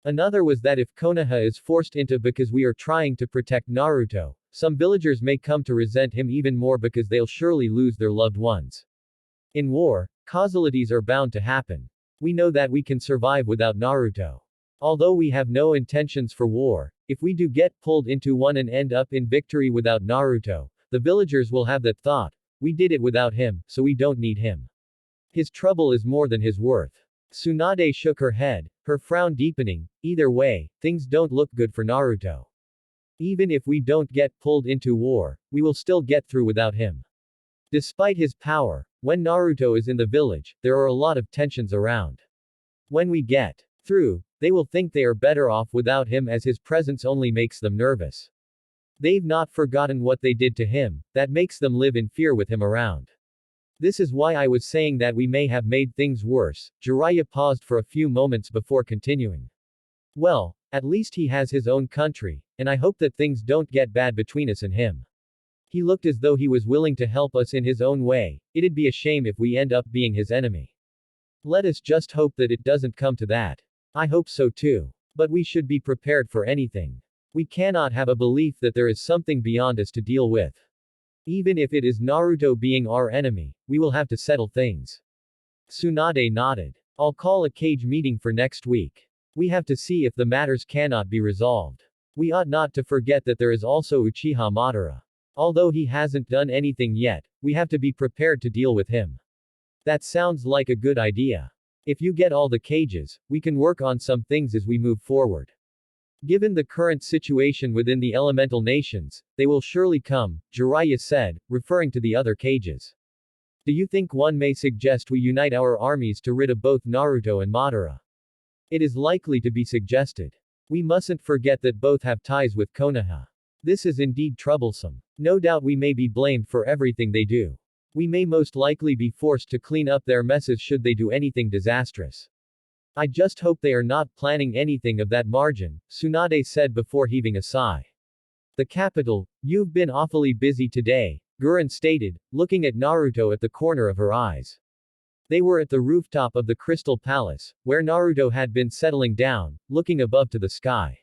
Another was that if Konoha is forced into because we are trying to protect Naruto, some villagers may come to resent him even more because they'll surely lose their loved ones. In war, causalities are bound to happen. We know that we can survive without Naruto. Although we have no intentions for war, if we do get pulled into one and end up in victory without Naruto, the villagers will have that thought, we did it without him, so we don't need him. His trouble is more than his worth. Tsunade shook her head, her frown deepening. Either way, things don't look good for Naruto. Even if we don't get pulled into war, we will still get through without him. Despite his power, when Naruto is in the village, there are a lot of tensions around. When we get through, they will think they are better off without him as his presence only makes them nervous. They've not forgotten what they did to him, that makes them live in fear with him around. This is why I was saying that we may have made things worse. Jiraiya paused for a few moments before continuing. Well, at least he has his own country, and I hope that things don't get bad between us and him. He looked as though he was willing to help us in his own way. It'd be a shame if we end up being his enemy. Let us just hope that it doesn't come to that. I hope so too. But we should be prepared for anything. We cannot have a belief that there is something beyond us to deal with. Even if it is Naruto being our enemy, we will have to settle things. Tsunade nodded. I'll call a cage meeting for next week. We have to see if the matters cannot be resolved. We ought not to forget that there is also Uchiha Madara. Although he hasn't done anything yet, we have to be prepared to deal with him. That sounds like a good idea. If you get all the cages, we can work on some things as we move forward. Given the current situation within the elemental nations, they will surely come, Jiraiya said, referring to the other cages. Do you think one may suggest we unite our armies to rid of both Naruto and Madara? It is likely to be suggested. We mustn't forget that both have ties with Konoha. This is indeed troublesome. No doubt we may be blamed for everything they do. We may most likely be forced to clean up their messes should they do anything disastrous. I just hope they are not planning anything of that margin, Tsunade said before heaving a sigh. The capital, you've been awfully busy today, Gurren stated, looking at Naruto at the corner of her eyes. They were at the rooftop of the Crystal Palace, where Naruto had been settling down, looking above to the sky.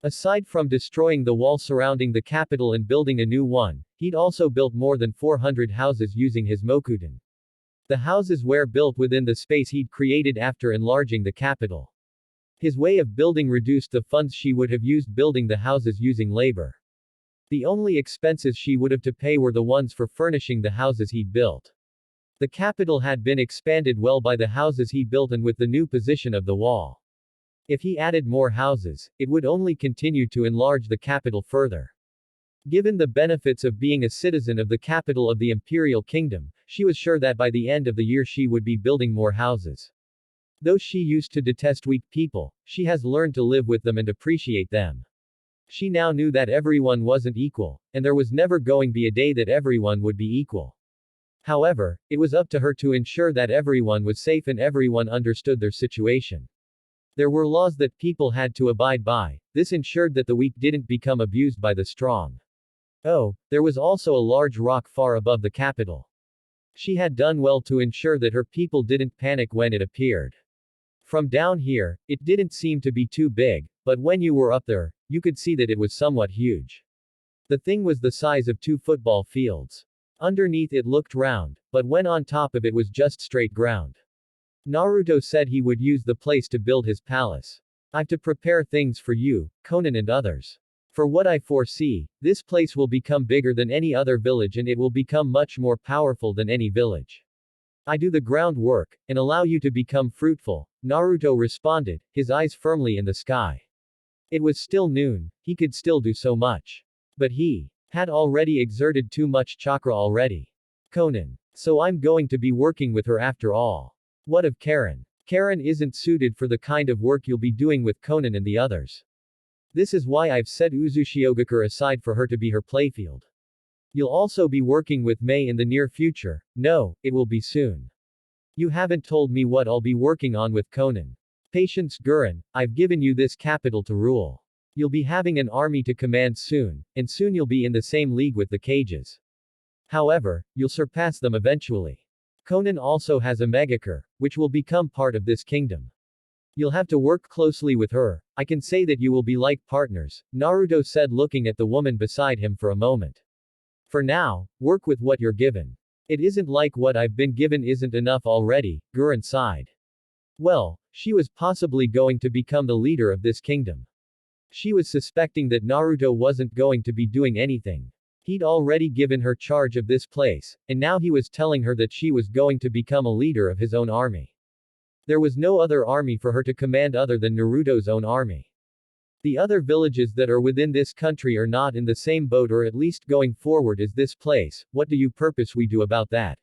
Aside from destroying the wall surrounding the capital and building a new one, he'd also built more than 400 houses using his Mokudan. The houses were built within the space he'd created after enlarging the capital. His way of building reduced the funds she would have used building the houses using labor. The only expenses she would have to pay were the ones for furnishing the houses he'd built. The capital had been expanded well by the houses he built and with the new position of the wall. If he added more houses, it would only continue to enlarge the capital further. Given the benefits of being a citizen of the capital of the Imperial Kingdom, she was sure that by the end of the year she would be building more houses. Though she used to detest weak people, she has learned to live with them and appreciate them. She now knew that everyone wasn't equal, and there was never going to be a day that everyone would be equal. However, it was up to her to ensure that everyone was safe and everyone understood their situation. There were laws that people had to abide by. This ensured that the weak didn't become abused by the strong. Oh, there was also a large rock far above the capital. She had done well to ensure that her people didn't panic when it appeared. From down here, it didn't seem to be too big, but when you were up there, you could see that it was somewhat huge. The thing was the size of 2 football fields. Underneath it looked round, but when on top of it was just straight ground. Naruto said he would use the place to build his palace. I've to prepare things for you, Conan and others. For what I foresee, this place will become bigger than any other village and it will become much more powerful than any village. I do the groundwork, and allow you to become fruitful, Naruto responded, his eyes firmly in the sky. It was still noon, he could still do so much. But he had already exerted too much chakra already. Conan. So I'm going to be working with her after all. What of Karen? Karen isn't suited for the kind of work you'll be doing with Conan and the others. This is why I've set Uzushiogakure aside for her to be her playfield. You'll also be working with Mei in the near future. No, it will be soon. You haven't told me what I'll be working on with Conan. Patience Gurren, I've given you this capital to rule. You'll be having an army to command soon, and soon you'll be in the same league with the cages. However, you'll surpass them eventually. Conan also has a Megakure, which will become part of this kingdom. You'll have to work closely with her. I can say that you will be like partners, Naruto said looking at the woman beside him for a moment. For now, work with what you're given. It isn't like what I've been given isn't enough already, Gurren sighed. Well, she was possibly going to become the leader of this kingdom. She was suspecting that Naruto wasn't going to be doing anything. He'd already given her charge of this place, and now he was telling her that she was going to become a leader of his own army. There was no other army for her to command other than Naruto's own army. The other villages that are within this country are not in the same boat or at least going forward as this place. What do you purpose we do about that?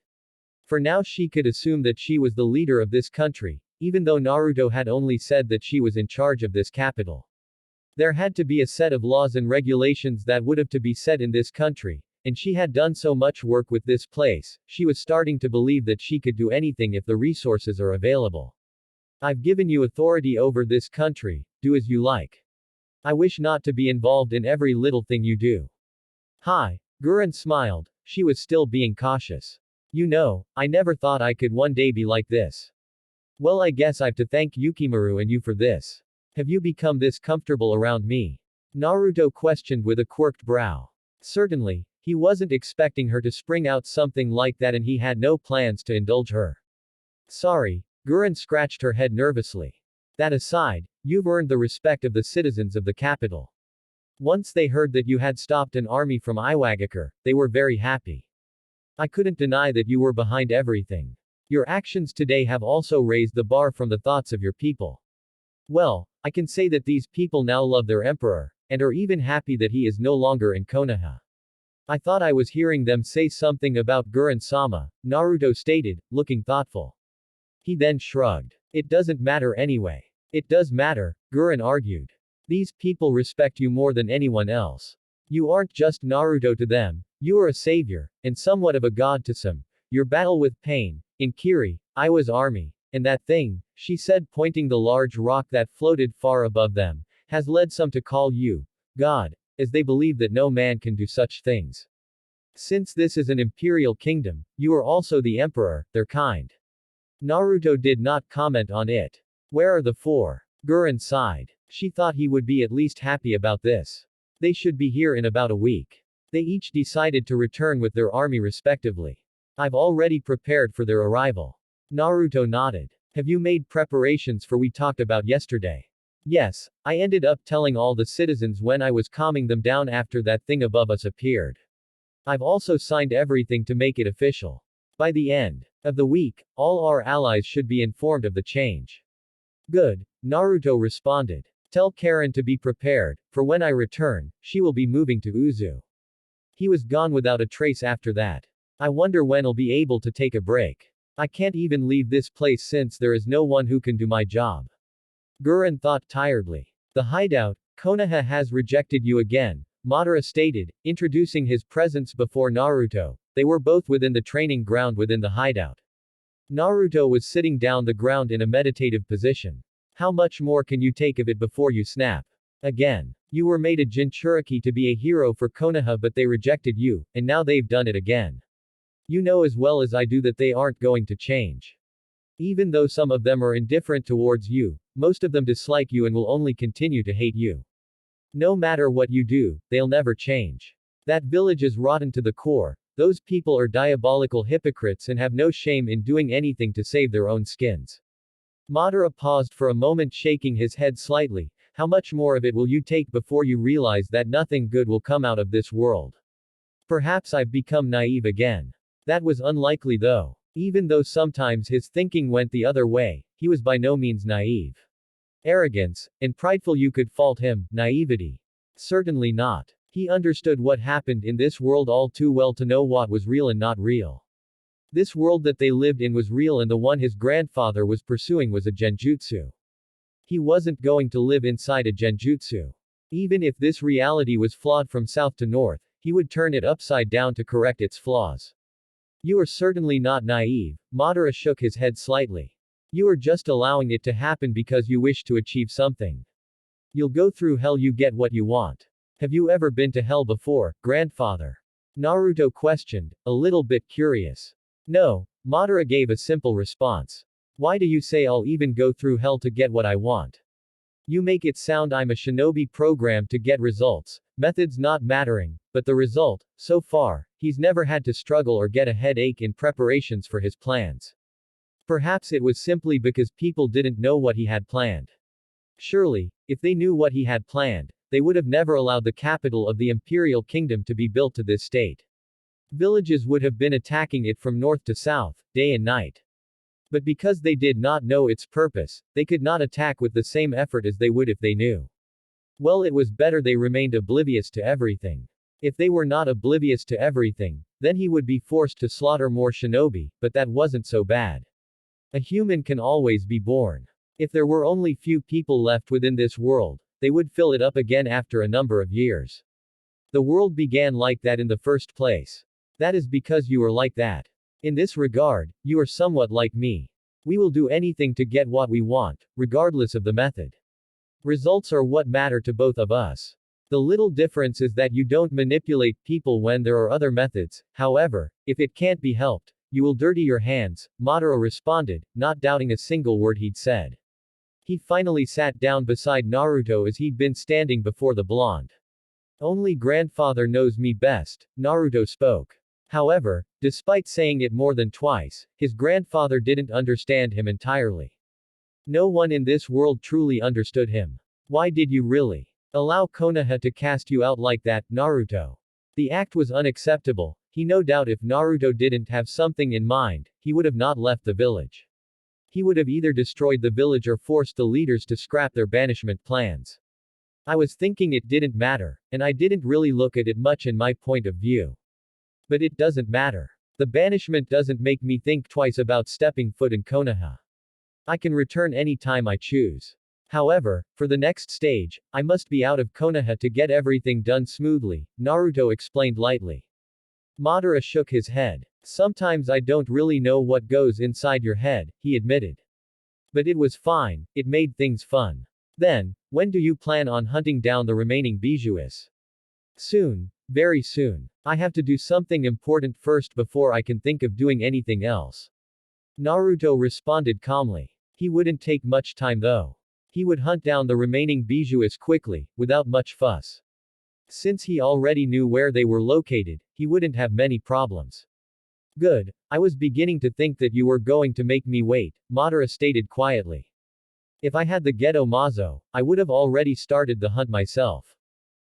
For now she could assume that she was the leader of this country, even though Naruto had only said that she was in charge of this capital. There had to be a set of laws and regulations that would have to be set in this country, and she had done so much work with this place, she was starting to believe that she could do anything if the resources are available. I've given you authority over this country, do as you like. I wish not to be involved in every little thing you do. Hi, Gurren smiled, she was still being cautious. You know, I never thought I could one day be like this. Well, I guess I've to thank Yukimaru and you for this. Have you become this comfortable around me? Naruto questioned with a quirked brow. Certainly, he wasn't expecting her to spring out something like that and he had no plans to indulge her. Sorry, Gurren scratched her head nervously. That aside, you've earned the respect of the citizens of the capital. Once they heard that you had stopped an army from Iwagakure, they were very happy. I couldn't deny that you were behind everything. Your actions today have also raised the bar from the thoughts of your people. Well, I can say that these people now love their emperor, and are even happy that he is no longer in Konoha. I thought I was hearing them say something about Gurren-sama, Naruto stated, looking thoughtful. He then shrugged. It doesn't matter anyway. It does matter, Gurren argued. These people respect you more than anyone else. You aren't just Naruto to them, you are a savior, and somewhat of a god to some. Your battle with pain, in Kiri, Iwa's army, and that thing, she said pointing the large rock that floated far above them, has led some to call you, God, as they believe that no man can do such things. Since this is an imperial kingdom, you are also the emperor, their kind. Naruto did not comment on it. Where are the four? Gurren sighed. She thought he would be at least happy about this. They should be here in about a week. They each decided to return with their army respectively. I've already prepared for their arrival. Naruto nodded. Have you made preparations for we talked about yesterday? Yes, I ended up telling all the citizens when I was calming them down after that thing above us appeared. I've also signed everything to make it official. By the end of the week, all our allies should be informed of the change. Good, Naruto responded. Tell Karen to be prepared, for when I return, she will be moving to Uzu. He was gone without a trace after that. I wonder when I'll be able to take a break. I can't even leave this place since there is no one who can do my job. Gurren thought tiredly. The hideout, Konoha has rejected you again, Madara stated, introducing his presence before Naruto. They were both within the training ground within the hideout. Naruto was sitting down the ground in a meditative position. How much more can you take of it before you snap? Again. You were made a Jinchuriki to be a hero for Konoha but they rejected you, and now they've done it again. You know as well as I do that they aren't going to change. Even though some of them are indifferent towards you, most of them dislike you and will only continue to hate you. No matter what you do, they'll never change. That village is rotten to the core, those people are diabolical hypocrites and have no shame in doing anything to save their own skins. Madara paused for a moment shaking his head slightly. How much more of it will you take before you realize that nothing good will come out of this world? Perhaps I've become naive again. That was unlikely though. Even though sometimes his thinking went the other way, he was by no means naive. Arrogance, and prideful you could fault him, naivety. Certainly not. He understood what happened in this world all too well to know what was real and not real. This world that they lived in was real and the one his grandfather was pursuing was a genjutsu. He wasn't going to live inside a genjutsu. Even if this reality was flawed from south to north, he would turn it upside down to correct its flaws. You are certainly not naive, Madara shook his head slightly. You are just allowing it to happen because you wish to achieve something. You'll go through hell you get what you want. Have you ever been to hell before, grandfather? Naruto questioned, a little bit curious. No, Madara gave a simple response. Why do you say I'll even go through hell to get what I want? You make it sound I'm a shinobi programmed to get results, methods not mattering, but the result, so far, he's never had to struggle or get a headache in preparations for his plans. Perhaps it was simply because people didn't know what he had planned. Surely, if they knew what he had planned, they would have never allowed the capital of the imperial kingdom to be built to this state. Villages would have been attacking it from north to south, day and night. But because they did not know its purpose, they could not attack with the same effort as they would if they knew. Well, it was better they remained oblivious to everything. If they were not oblivious to everything, then he would be forced to slaughter more shinobi, but that wasn't so bad. A human can always be born. If there were only few people left within this world, they would fill it up again after a number of years. The world began like that in the first place. That is because you are like that. In this regard, you are somewhat like me. We will do anything to get what we want, regardless of the method. Results are what matter to both of us. The little difference is that you don't manipulate people when there are other methods. However, if it can't be helped, you will dirty your hands, Madara responded, not doubting a single word he'd said. He finally sat down beside Naruto as he'd been standing before the blonde. Only grandfather knows me best, Naruto spoke. However, despite saying it more than twice, his grandfather didn't understand him entirely. No one in this world truly understood him. Why did you really allow Konoha to cast you out like that, Naruto? The act was unacceptable. He no doubt if Naruto didn't have something in mind, he would have not left the village. He would have either destroyed the village or forced the leaders to scrap their banishment plans. I was thinking it didn't matter, and I didn't really look at it much in my point of view. But it doesn't matter. The banishment doesn't make me think twice about stepping foot in Konoha. I can return any time I choose. However, for the next stage, I must be out of Konoha to get everything done smoothly, Naruto explained lightly. Madara shook his head. Sometimes I don't really know what goes inside your head, he admitted. But it was fine, it made things fun. Then, when do you plan on hunting down the remaining bijoux? Soon. Very soon. I have to do something important first before I can think of doing anything else. Naruto responded calmly. He wouldn't take much time though. He would hunt down the remaining bijoux quickly, without much fuss. Since he already knew where they were located, he wouldn't have many problems. Good. I was beginning to think that you were going to make me wait, Madara stated quietly. If I had the Geto Mazo, I would have already started the hunt myself.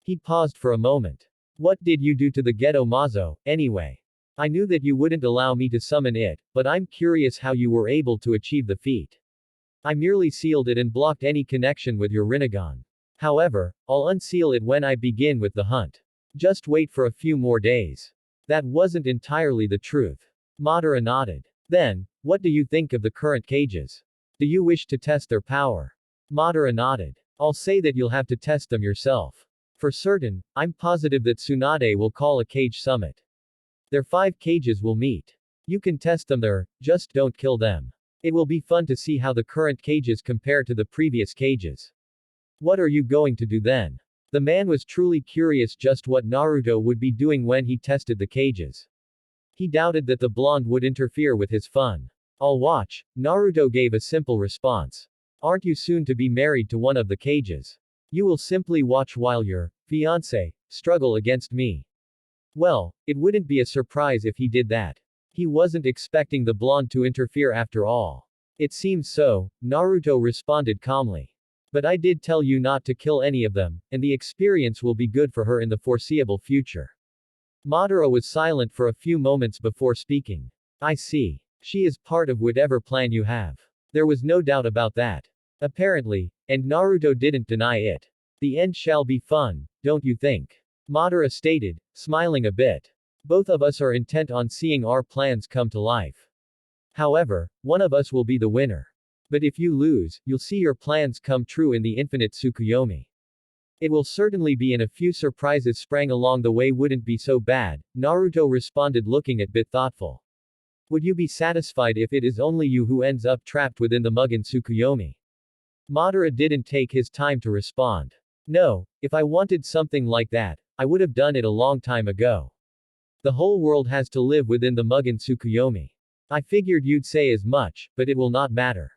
He paused for a moment. What did you do to the Geto Mazo, anyway? I knew that you wouldn't allow me to summon it, but I'm curious how you were able to achieve the feat. I merely sealed it and blocked any connection with your Rinnegan. However, I'll unseal it when I begin with the hunt. Just wait for a few more days. That wasn't entirely the truth. Madara nodded. Then, what do you think of the current cages? Do you wish to test their power? Madara nodded. I'll say that you'll have to test them yourself. For certain, I'm positive that Tsunade will call a cage summit. Their 5 cages will meet. You can test them there, just don't kill them. It will be fun to see how the current cages compare to the previous cages. What are you going to do then? The man was truly curious just what Naruto would be doing when he tested the cages. He doubted that the blonde would interfere with his fun. I'll watch, Naruto gave a simple response. Aren't you soon to be married to one of the cages? You will simply watch while your fiancé struggle against me. Well, it wouldn't be a surprise if he did that. He wasn't expecting the blonde to interfere after all. It seems so, Naruto responded calmly. But I did tell you not to kill any of them, and the experience will be good for her in the foreseeable future. Madara was silent for a few moments before speaking. I see. She is part of whatever plan you have. There was no doubt about that. Apparently, and Naruto didn't deny it. The end shall be fun, don't you think? Madara stated, smiling a bit. Both of us are intent on seeing our plans come to life. However, one of us will be the winner. But if you lose, you'll see your plans come true in the infinite Tsukuyomi. It will certainly be, and a few surprises sprang along the way wouldn't be so bad, Naruto responded looking a bit thoughtful. Would you be satisfied if it is only you who ends up trapped within the Mugen Tsukuyomi? Madara didn't take his time to respond. No, if I wanted something like that, I would have done it a long time ago. The whole world has to live within the Mugen Tsukuyomi. I figured you'd say as much, but it will not matter.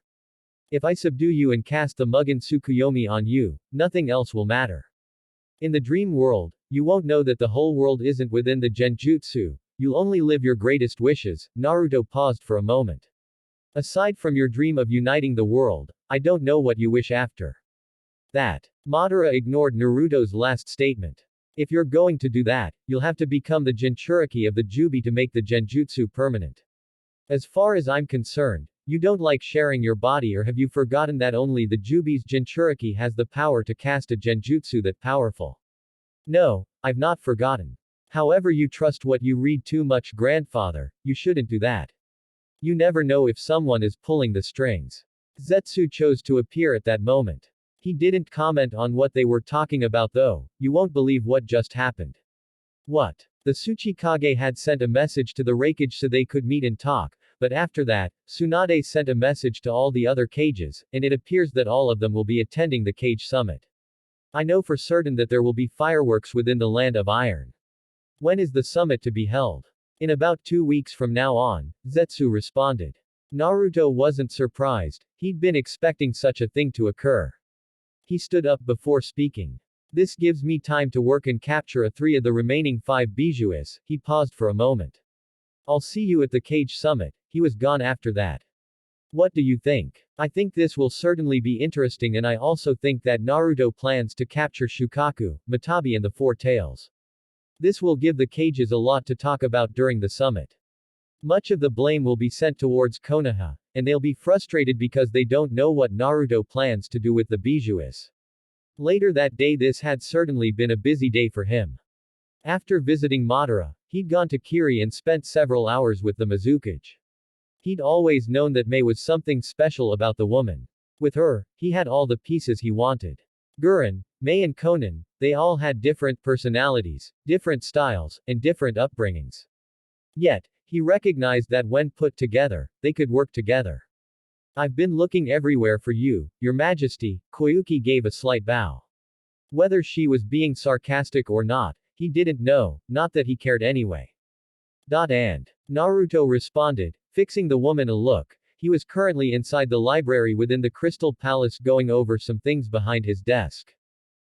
If I subdue you and cast the Mugen Tsukuyomi on you, nothing else will matter. In the dream world, you won't know that the whole world isn't within the genjutsu, you'll only live your greatest wishes. Naruto paused for a moment. Aside from your dream of uniting the world, I don't know what you wish after that. Madara ignored Naruto's last statement. If you're going to do that, you'll have to become the Jinchuriki of the Jubi to make the genjutsu permanent. As far as I'm concerned, you don't like sharing your body, or have you forgotten that only the Jubi's Jinchuriki has the power to cast a genjutsu that powerful? No, I've not forgotten. However, you trust what you read too much, grandfather, you shouldn't do that. You never know if someone is pulling the strings. Zetsu chose to appear at that moment. He didn't comment on what they were talking about though, you won't believe what just happened. What? The Tsuchikage had sent a message to the Raikage so they could meet and talk, but after that, Tsunade sent a message to all the other cages, and it appears that all of them will be attending the cage summit. I know for certain that there will be fireworks within the Land of Iron. When is the summit to be held? In about 2 weeks from now on, Zetsu responded. Naruto wasn't surprised, he'd been expecting such a thing to occur. He stood up before speaking. This gives me time to work and capture 3 of the remaining 5 bijoues. He paused for a moment. I'll see you at the cage summit. He was gone after that. What do you think? I think this will certainly be interesting, and I also think that Naruto plans to capture Shukaku, Matabi and the Four Tails. This will give the cages a lot to talk about during the summit. Much of the blame will be sent towards Konoha, and they'll be frustrated because they don't know what Naruto plans to do with the bijoues. Later that day, this had certainly been a busy day for him. After visiting Madara, he'd gone to Kiri and spent several hours with the Mizukage. He'd always known that Mei was something special about the woman. With her, he had all the pieces he wanted. Gurren, Mei and Konan, they all had different personalities, different styles, and different upbringings. Yet, he recognized that when put together, they could work together. I've been looking everywhere for you, Your Majesty. Koyuki gave a slight bow. Whether she was being sarcastic or not, he didn't know, not that he cared anyway. And Naruto responded, fixing the woman a look. He was currently inside the library within the Crystal Palace going over some things behind his desk.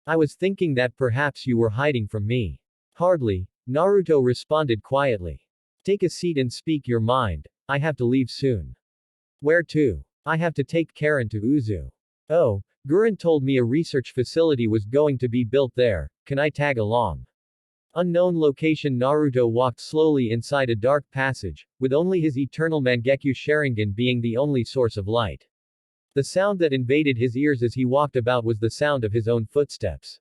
I was thinking that perhaps you were hiding from me. Hardly, Naruto responded quietly. Take a seat and speak your mind, I have to leave soon. Where to? I have to take Karen to Uzu. Oh, Gurren told me a research facility was going to be built there, can I tag along? Unknown location. Naruto walked slowly inside a dark passage, with only his eternal Mangekyo Sharingan being the only source of light. The sound that invaded his ears as he walked about was the sound of his own footsteps.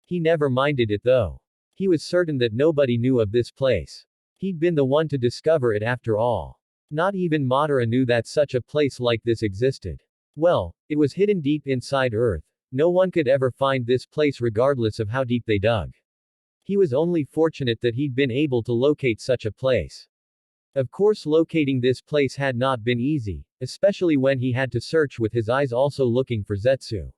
He never minded it though. He was certain that nobody knew of this place. He'd been the one to discover it after all. Not even Madara knew that such a place like this existed. Well, it was hidden deep inside Earth. No one could ever find this place regardless of how deep they dug. He was only fortunate that he'd been able to locate such a place. Of course, locating this place had not been easy, especially when he had to search with his eyes also looking for Zetsu.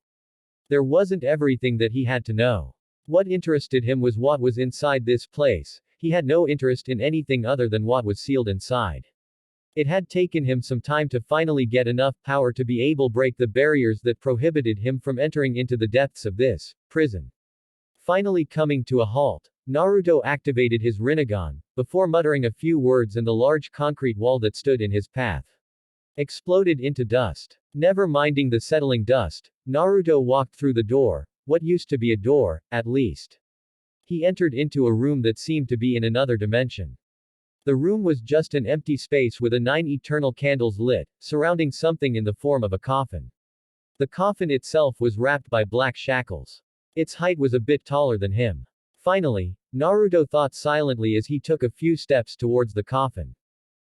There wasn't everything that he had to know. What interested him was what was inside this place. He had no interest in anything other than what was sealed inside. It had taken him some time to finally get enough power to be able to break the barriers that prohibited him from entering into the depths of this prison. Finally coming to a halt, Naruto activated his Rinnegan, before muttering a few words, and the large concrete wall that stood in his path exploded into dust. Never minding the settling dust, Naruto walked through the door, what used to be a door, at least. He entered into a room that seemed to be in another dimension. The room was just an empty space with 9 eternal candles lit, surrounding something in the form of a coffin. The coffin itself was wrapped by black shackles. Its height was a bit taller than him. Finally, Naruto thought silently as he took a few steps towards the coffin.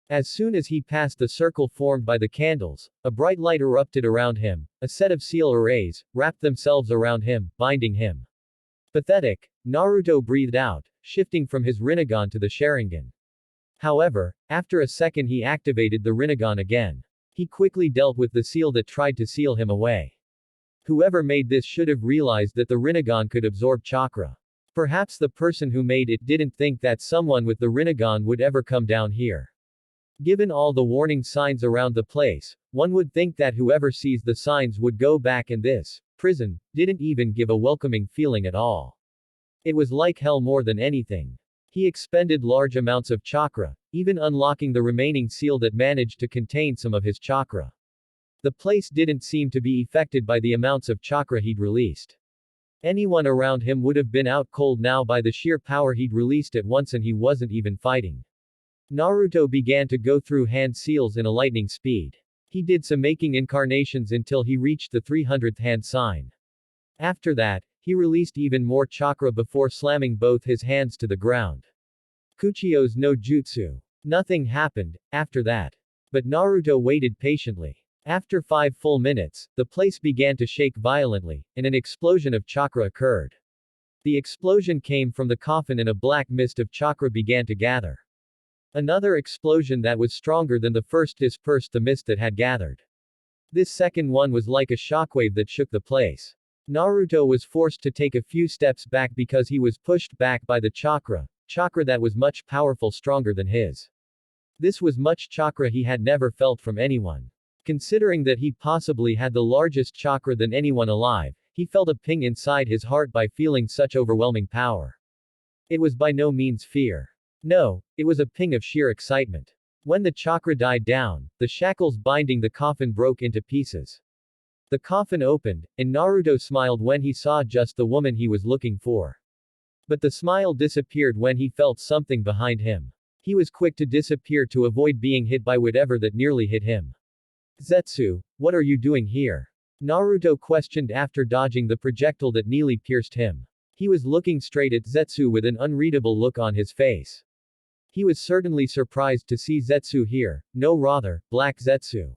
As soon as he passed the circle formed by the candles, a bright light erupted around him. A set of seal arrays wrapped themselves around him, binding him. Pathetic, Naruto breathed out, shifting from his Rinnegan to the Sharingan. However, after a second he activated the Rinnegan again. He quickly dealt with the seal that tried to seal him away. Whoever made this should have realized that the Rinnegan could absorb chakra. Perhaps the person who made it didn't think that someone with the Rinnegan would ever come down here. Given all the warning signs around the place, one would think that whoever sees the signs would go back, and this prison didn't even give a welcoming feeling at all. It was like hell more than anything. He expended large amounts of chakra, even unlocking the remaining seal that managed to contain some of his chakra. The place didn't seem to be affected by the amounts of chakra he'd released. Anyone around him would have been out cold now by the sheer power he'd released at once, and he wasn't even fighting. Naruto began to go through hand seals in a lightning speed. He did some making incarnations until he reached the 300th hand sign. After that, he released even more chakra before slamming both his hands to the ground. Kuchio's no jutsu. Nothing happened after that. But Naruto waited patiently. After 5 full minutes, the place began to shake violently, and an explosion of chakra occurred. The explosion came from the coffin, and a black mist of chakra began to gather. Another explosion that was stronger than the first dispersed the mist that had gathered. This second one was like a shockwave that shook the place. Naruto was forced to take a few steps back because he was pushed back by the chakra that was much powerful, stronger than his. This was much chakra he had never felt from anyone. Considering that he possibly had the largest chakra than anyone alive, he felt a ping inside his heart by feeling such overwhelming power. It was by no means fear. No, it was a ping of sheer excitement. When the chakra died down, the shackles binding the coffin broke into pieces. The coffin opened, and Naruto smiled when he saw just the woman he was looking for. But the smile disappeared when he felt something behind him. He was quick to disappear to avoid being hit by whatever that nearly hit him. Zetsu, what are you doing here? Naruto questioned after dodging the projectile that nearly pierced him. He was looking straight at Zetsu with an unreadable look on his face. He was certainly surprised to see Zetsu here, no rather, Black Zetsu.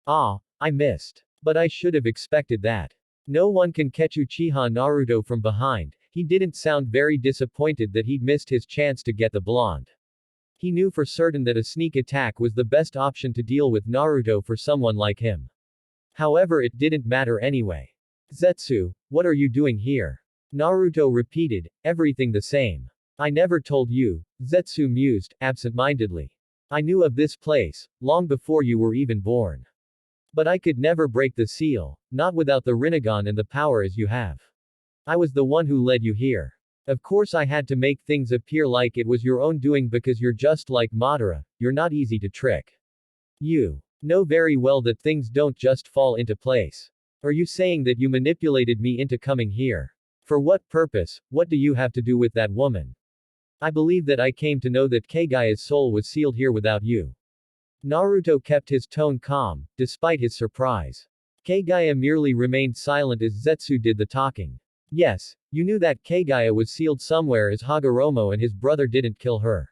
Ah, I missed. But I should have expected that. No one can catch Uchiha Naruto from behind. He didn't sound very disappointed that he'd missed his chance to get the blonde. He knew for certain that a sneak attack was the best option to deal with Naruto for someone like him. However, it didn't matter anyway. Zetsu, what are you doing here? Naruto repeated, everything the same. I never told you, Zetsu mused, absent-mindedly. I knew of this place, long before you were even born. But I could never break the seal, not without the Rinnegan and the power as you have. I was the one who led you here. Of course I had to make things appear like it was your own doing because you're just like Madara, you're not easy to trick. You know very well that things don't just fall into place. Are you saying that you manipulated me into coming here? For what purpose? What do you have to do with that woman? I believe that I came to know that Kagaya's soul was sealed here without you. Naruto kept his tone calm, despite his surprise. Kagaya merely remained silent as Zetsu did the talking. Yes, you knew that Kagaya was sealed somewhere as Hashirama and his brother didn't kill her.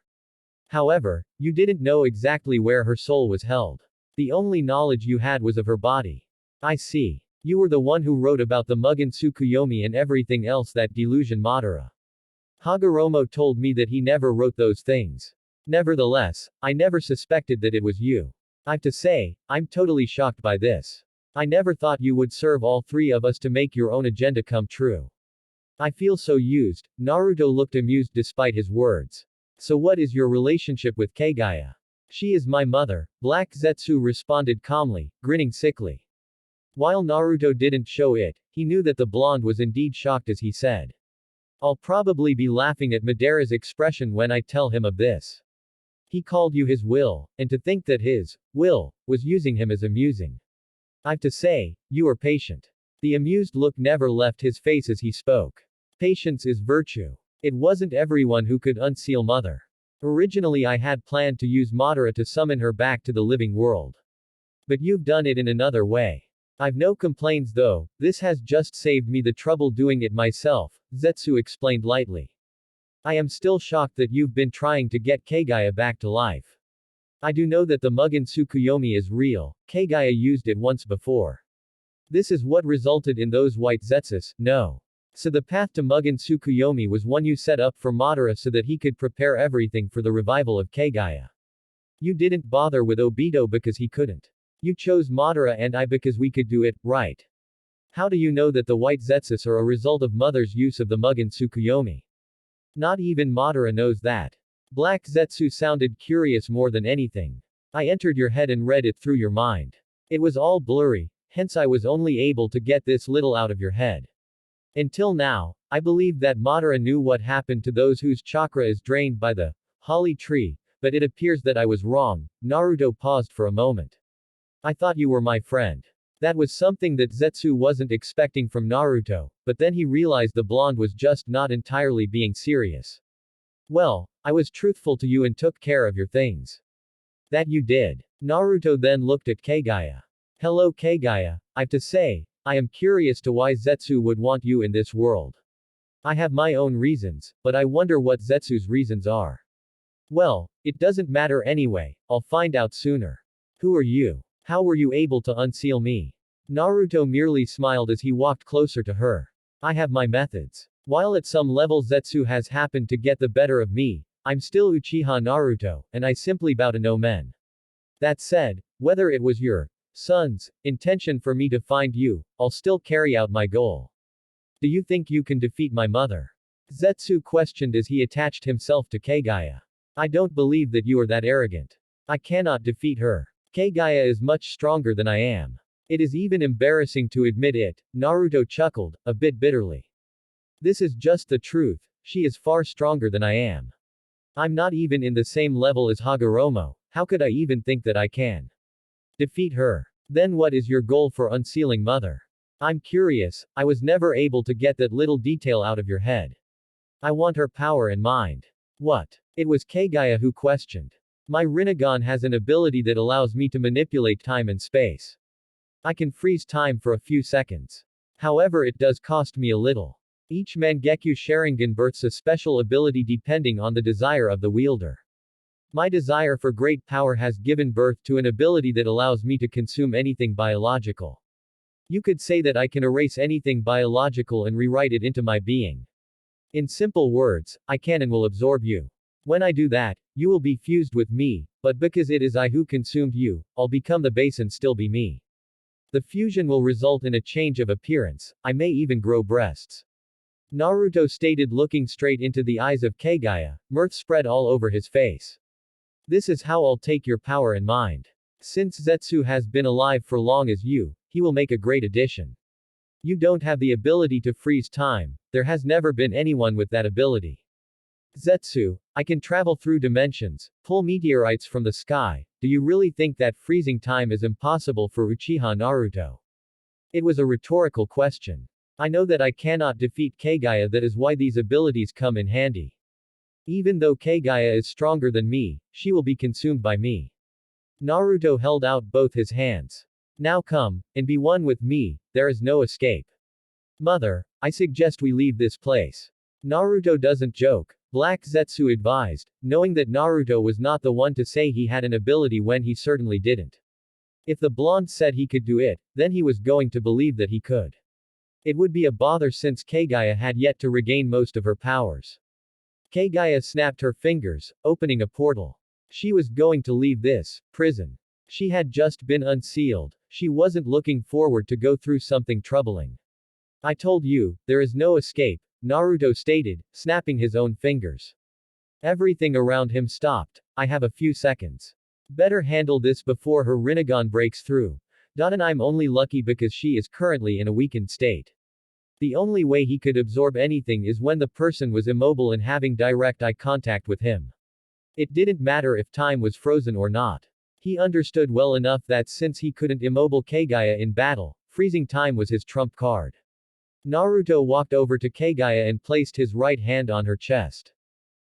However, you didn't know exactly where her soul was held. The only knowledge you had was of her body. I see. You were the one who wrote about the Mugen Tsukuyomi and everything else, that delusion Madara. Hashirama told me that he never wrote those things. Nevertheless, I never suspected that it was you. I've to say, I'm totally shocked by this. I never thought you would serve all three of us to make your own agenda come true. I feel so used. Naruto looked amused despite his words. So what is your relationship with Kagaya? She is my mother, Black Zetsu responded calmly, grinning sickly. While Naruto didn't show it, he knew that the blonde was indeed shocked as he said. I'll probably be laughing at Madara's expression when I tell him of this. He called you his will, and to think that his will was using him is amusing. I've to say, you are patient. The amused look never left his face as he spoke. Patience is virtue. It wasn't everyone who could unseal Mother. Originally I had planned to use Madara to summon her back to the living world. But you've done it in another way. I've no complaints though, this has just saved me the trouble doing it myself, Zetsu explained lightly. I am still shocked that you've been trying to get Kagaya back to life. I do know that the Mugen Tsukuyomi is real, Kagaya used it once before. This is what resulted in those white Zetsus, no. So the path to Mugen Tsukuyomi was one you set up for Madara so that he could prepare everything for the revival of Kagaya. You didn't bother with Obito because he couldn't. You chose Madara and I because we could do it, right? How do you know that the white Zetsus are a result of Mother's use of the Mugen Tsukuyomi? Not even Madara knows that. Black Zetsu sounded curious more than anything. I entered your head and read it through your mind. It was all blurry, hence I was only able to get this little out of your head. Until now, I believed that Madara knew what happened to those whose chakra is drained by the holly tree, but it appears that I was wrong. Naruto paused for a moment. I thought you were my friend. That was something that Zetsu wasn't expecting from Naruto, but then he realized the blonde was just not entirely being serious. Well, I was truthful to you and took care of your things. That you did. Naruto then looked at Kagaya. Hello Kagaya, I've to say, I am curious to why Zetsu would want you in this world. I have my own reasons, but I wonder what Zetsu's reasons are. Well, it doesn't matter anyway, I'll find out sooner. Who are you? How were you able to unseal me? Naruto merely smiled as he walked closer to her. I have my methods. While at some level Zetsu has happened to get the better of me, I'm still Uchiha Naruto, and I simply bow to no men. That said, whether it was your son's intention for me to find you, I'll still carry out my goal. Do you think you can defeat my mother? Zetsu questioned as he attached himself to Kagaya. I don't believe that you are that arrogant. I cannot defeat her. Kagaya is much stronger than I am. It is even embarrassing to admit it, Naruto chuckled, a bit bitterly. This is just the truth, she is far stronger than I am. I'm not even in the same level as Hagoromo, how could I even think that I can defeat her? Then what is your goal for unsealing Mother? I'm curious, I was never able to get that little detail out of your head. I want her power and mind. What? It was Kagaya who questioned. My Rinnegan has an ability that allows me to manipulate time and space. I can freeze time for a few seconds. However, it does cost me a little. Each Mangekyo Sharingan births a special ability depending on the desire of the wielder. My desire for great power has given birth to an ability that allows me to consume anything biological. You could say that I can erase anything biological and rewrite it into my being. In simple words, I can and will absorb you. When I do that, you will be fused with me, but because it is I who consumed you, I'll become the base and still be me. The fusion will result in a change of appearance, I may even grow breasts. Naruto stated looking straight into the eyes of Kagaya, mirth spread all over his face. This is how I'll take your power and mind. Since Zetsu has been alive for long as you, he will make a great addition. You don't have the ability to freeze time, there has never been anyone with that ability. Zetsu, I can travel through dimensions, pull meteorites from the sky, do you really think that freezing time is impossible for Uchiha Naruto? It was a rhetorical question. I know that I cannot defeat Kagaya, that is why these abilities come in handy. Even though Kagaya is stronger than me, she will be consumed by me. Naruto held out both his hands. Now come, and be one with me, there is no escape. Mother, I suggest we leave this place. Naruto doesn't joke, Black Zetsu advised, knowing that Naruto was not the one to say he had an ability when he certainly didn't. If the blonde said he could do it, then he was going to believe that he could. It would be a bother since Kagaya had yet to regain most of her powers. Kagaya snapped her fingers, opening a portal. She was going to leave this prison. She had just been unsealed, she wasn't looking forward to go through something troubling. I told you, there is no escape, Naruto stated, snapping his own fingers. Everything around him stopped. I have a few seconds. Better handle this before her Rinnegan breaks through. And I'm only lucky because she is currently in a weakened state. The only way he could absorb anything is when the person was immobile and having direct eye contact with him. It didn't matter if time was frozen or not. He understood well enough that since he couldn't immobile Kagaya in battle, freezing time was his trump card. Naruto walked over to Kagaya and placed his right hand on her chest.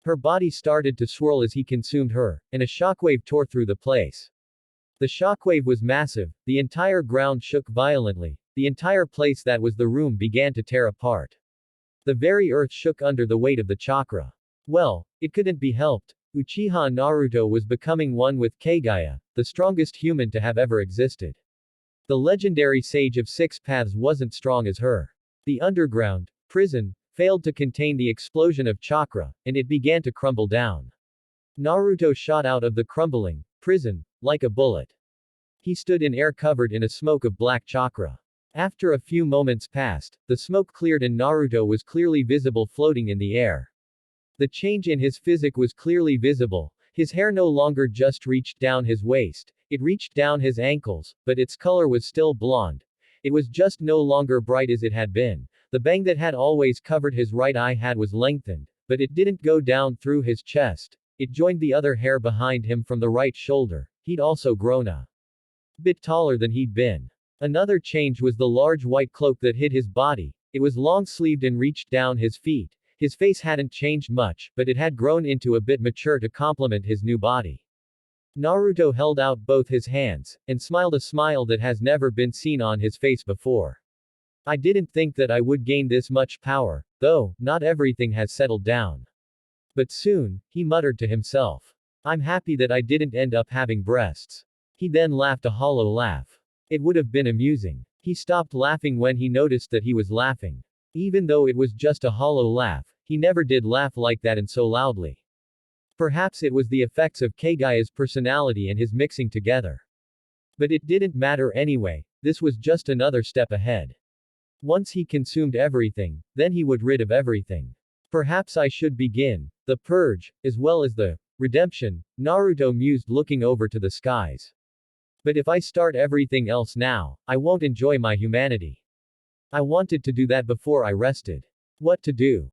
Her body started to swirl as he consumed her, and a shockwave tore through the place. The shockwave was massive, the entire ground shook violently, the entire place that was the room began to tear apart. The very earth shook under the weight of the chakra. Well, it couldn't be helped. Uchiha Naruto was becoming one with Kagaya, the strongest human to have ever existed. The legendary sage of six paths wasn't strong as her. The underground prison failed to contain the explosion of chakra, and it began to crumble down. Naruto shot out of the crumbling prison like a bullet. He stood in air covered in a smoke of black chakra. After a few moments passed, the smoke cleared and Naruto was clearly visible floating in the air. The change in his physique was clearly visible, His hair no longer just reached down his waist, it reached down his ankles, but its color was still blonde. It was just no longer bright as it had been. The bang that had always covered his right eye was lengthened, but it didn't go down through his chest. It joined the other hair behind him from the right shoulder. He'd also grown a bit taller than he'd been. Another change was the large white cloak that hid his body. It was long-sleeved and reached down his feet. His face hadn't changed much, but it had grown into a bit mature to complement his new body. Naruto held out both his hands, and smiled a smile that has never been seen on his face before. I didn't think that I would gain this much power, though, not everything has settled down. But soon, he muttered to himself. I'm happy that I didn't end up having breasts. He then laughed a hollow laugh. It would have been amusing. He stopped laughing when he noticed that he was laughing. Even though it was just a hollow laugh, he never did laugh like that and so loudly. Perhaps it was the effects of Kagaya's personality and his mixing together. But it didn't matter anyway, this was just another step ahead. Once he consumed everything, then he would rid of everything. Perhaps I should begin the purge, as well as the redemption, Naruto mused looking over to the skies. But if I start everything else now, I won't enjoy my humanity. I wanted to do that before I rested. What to do?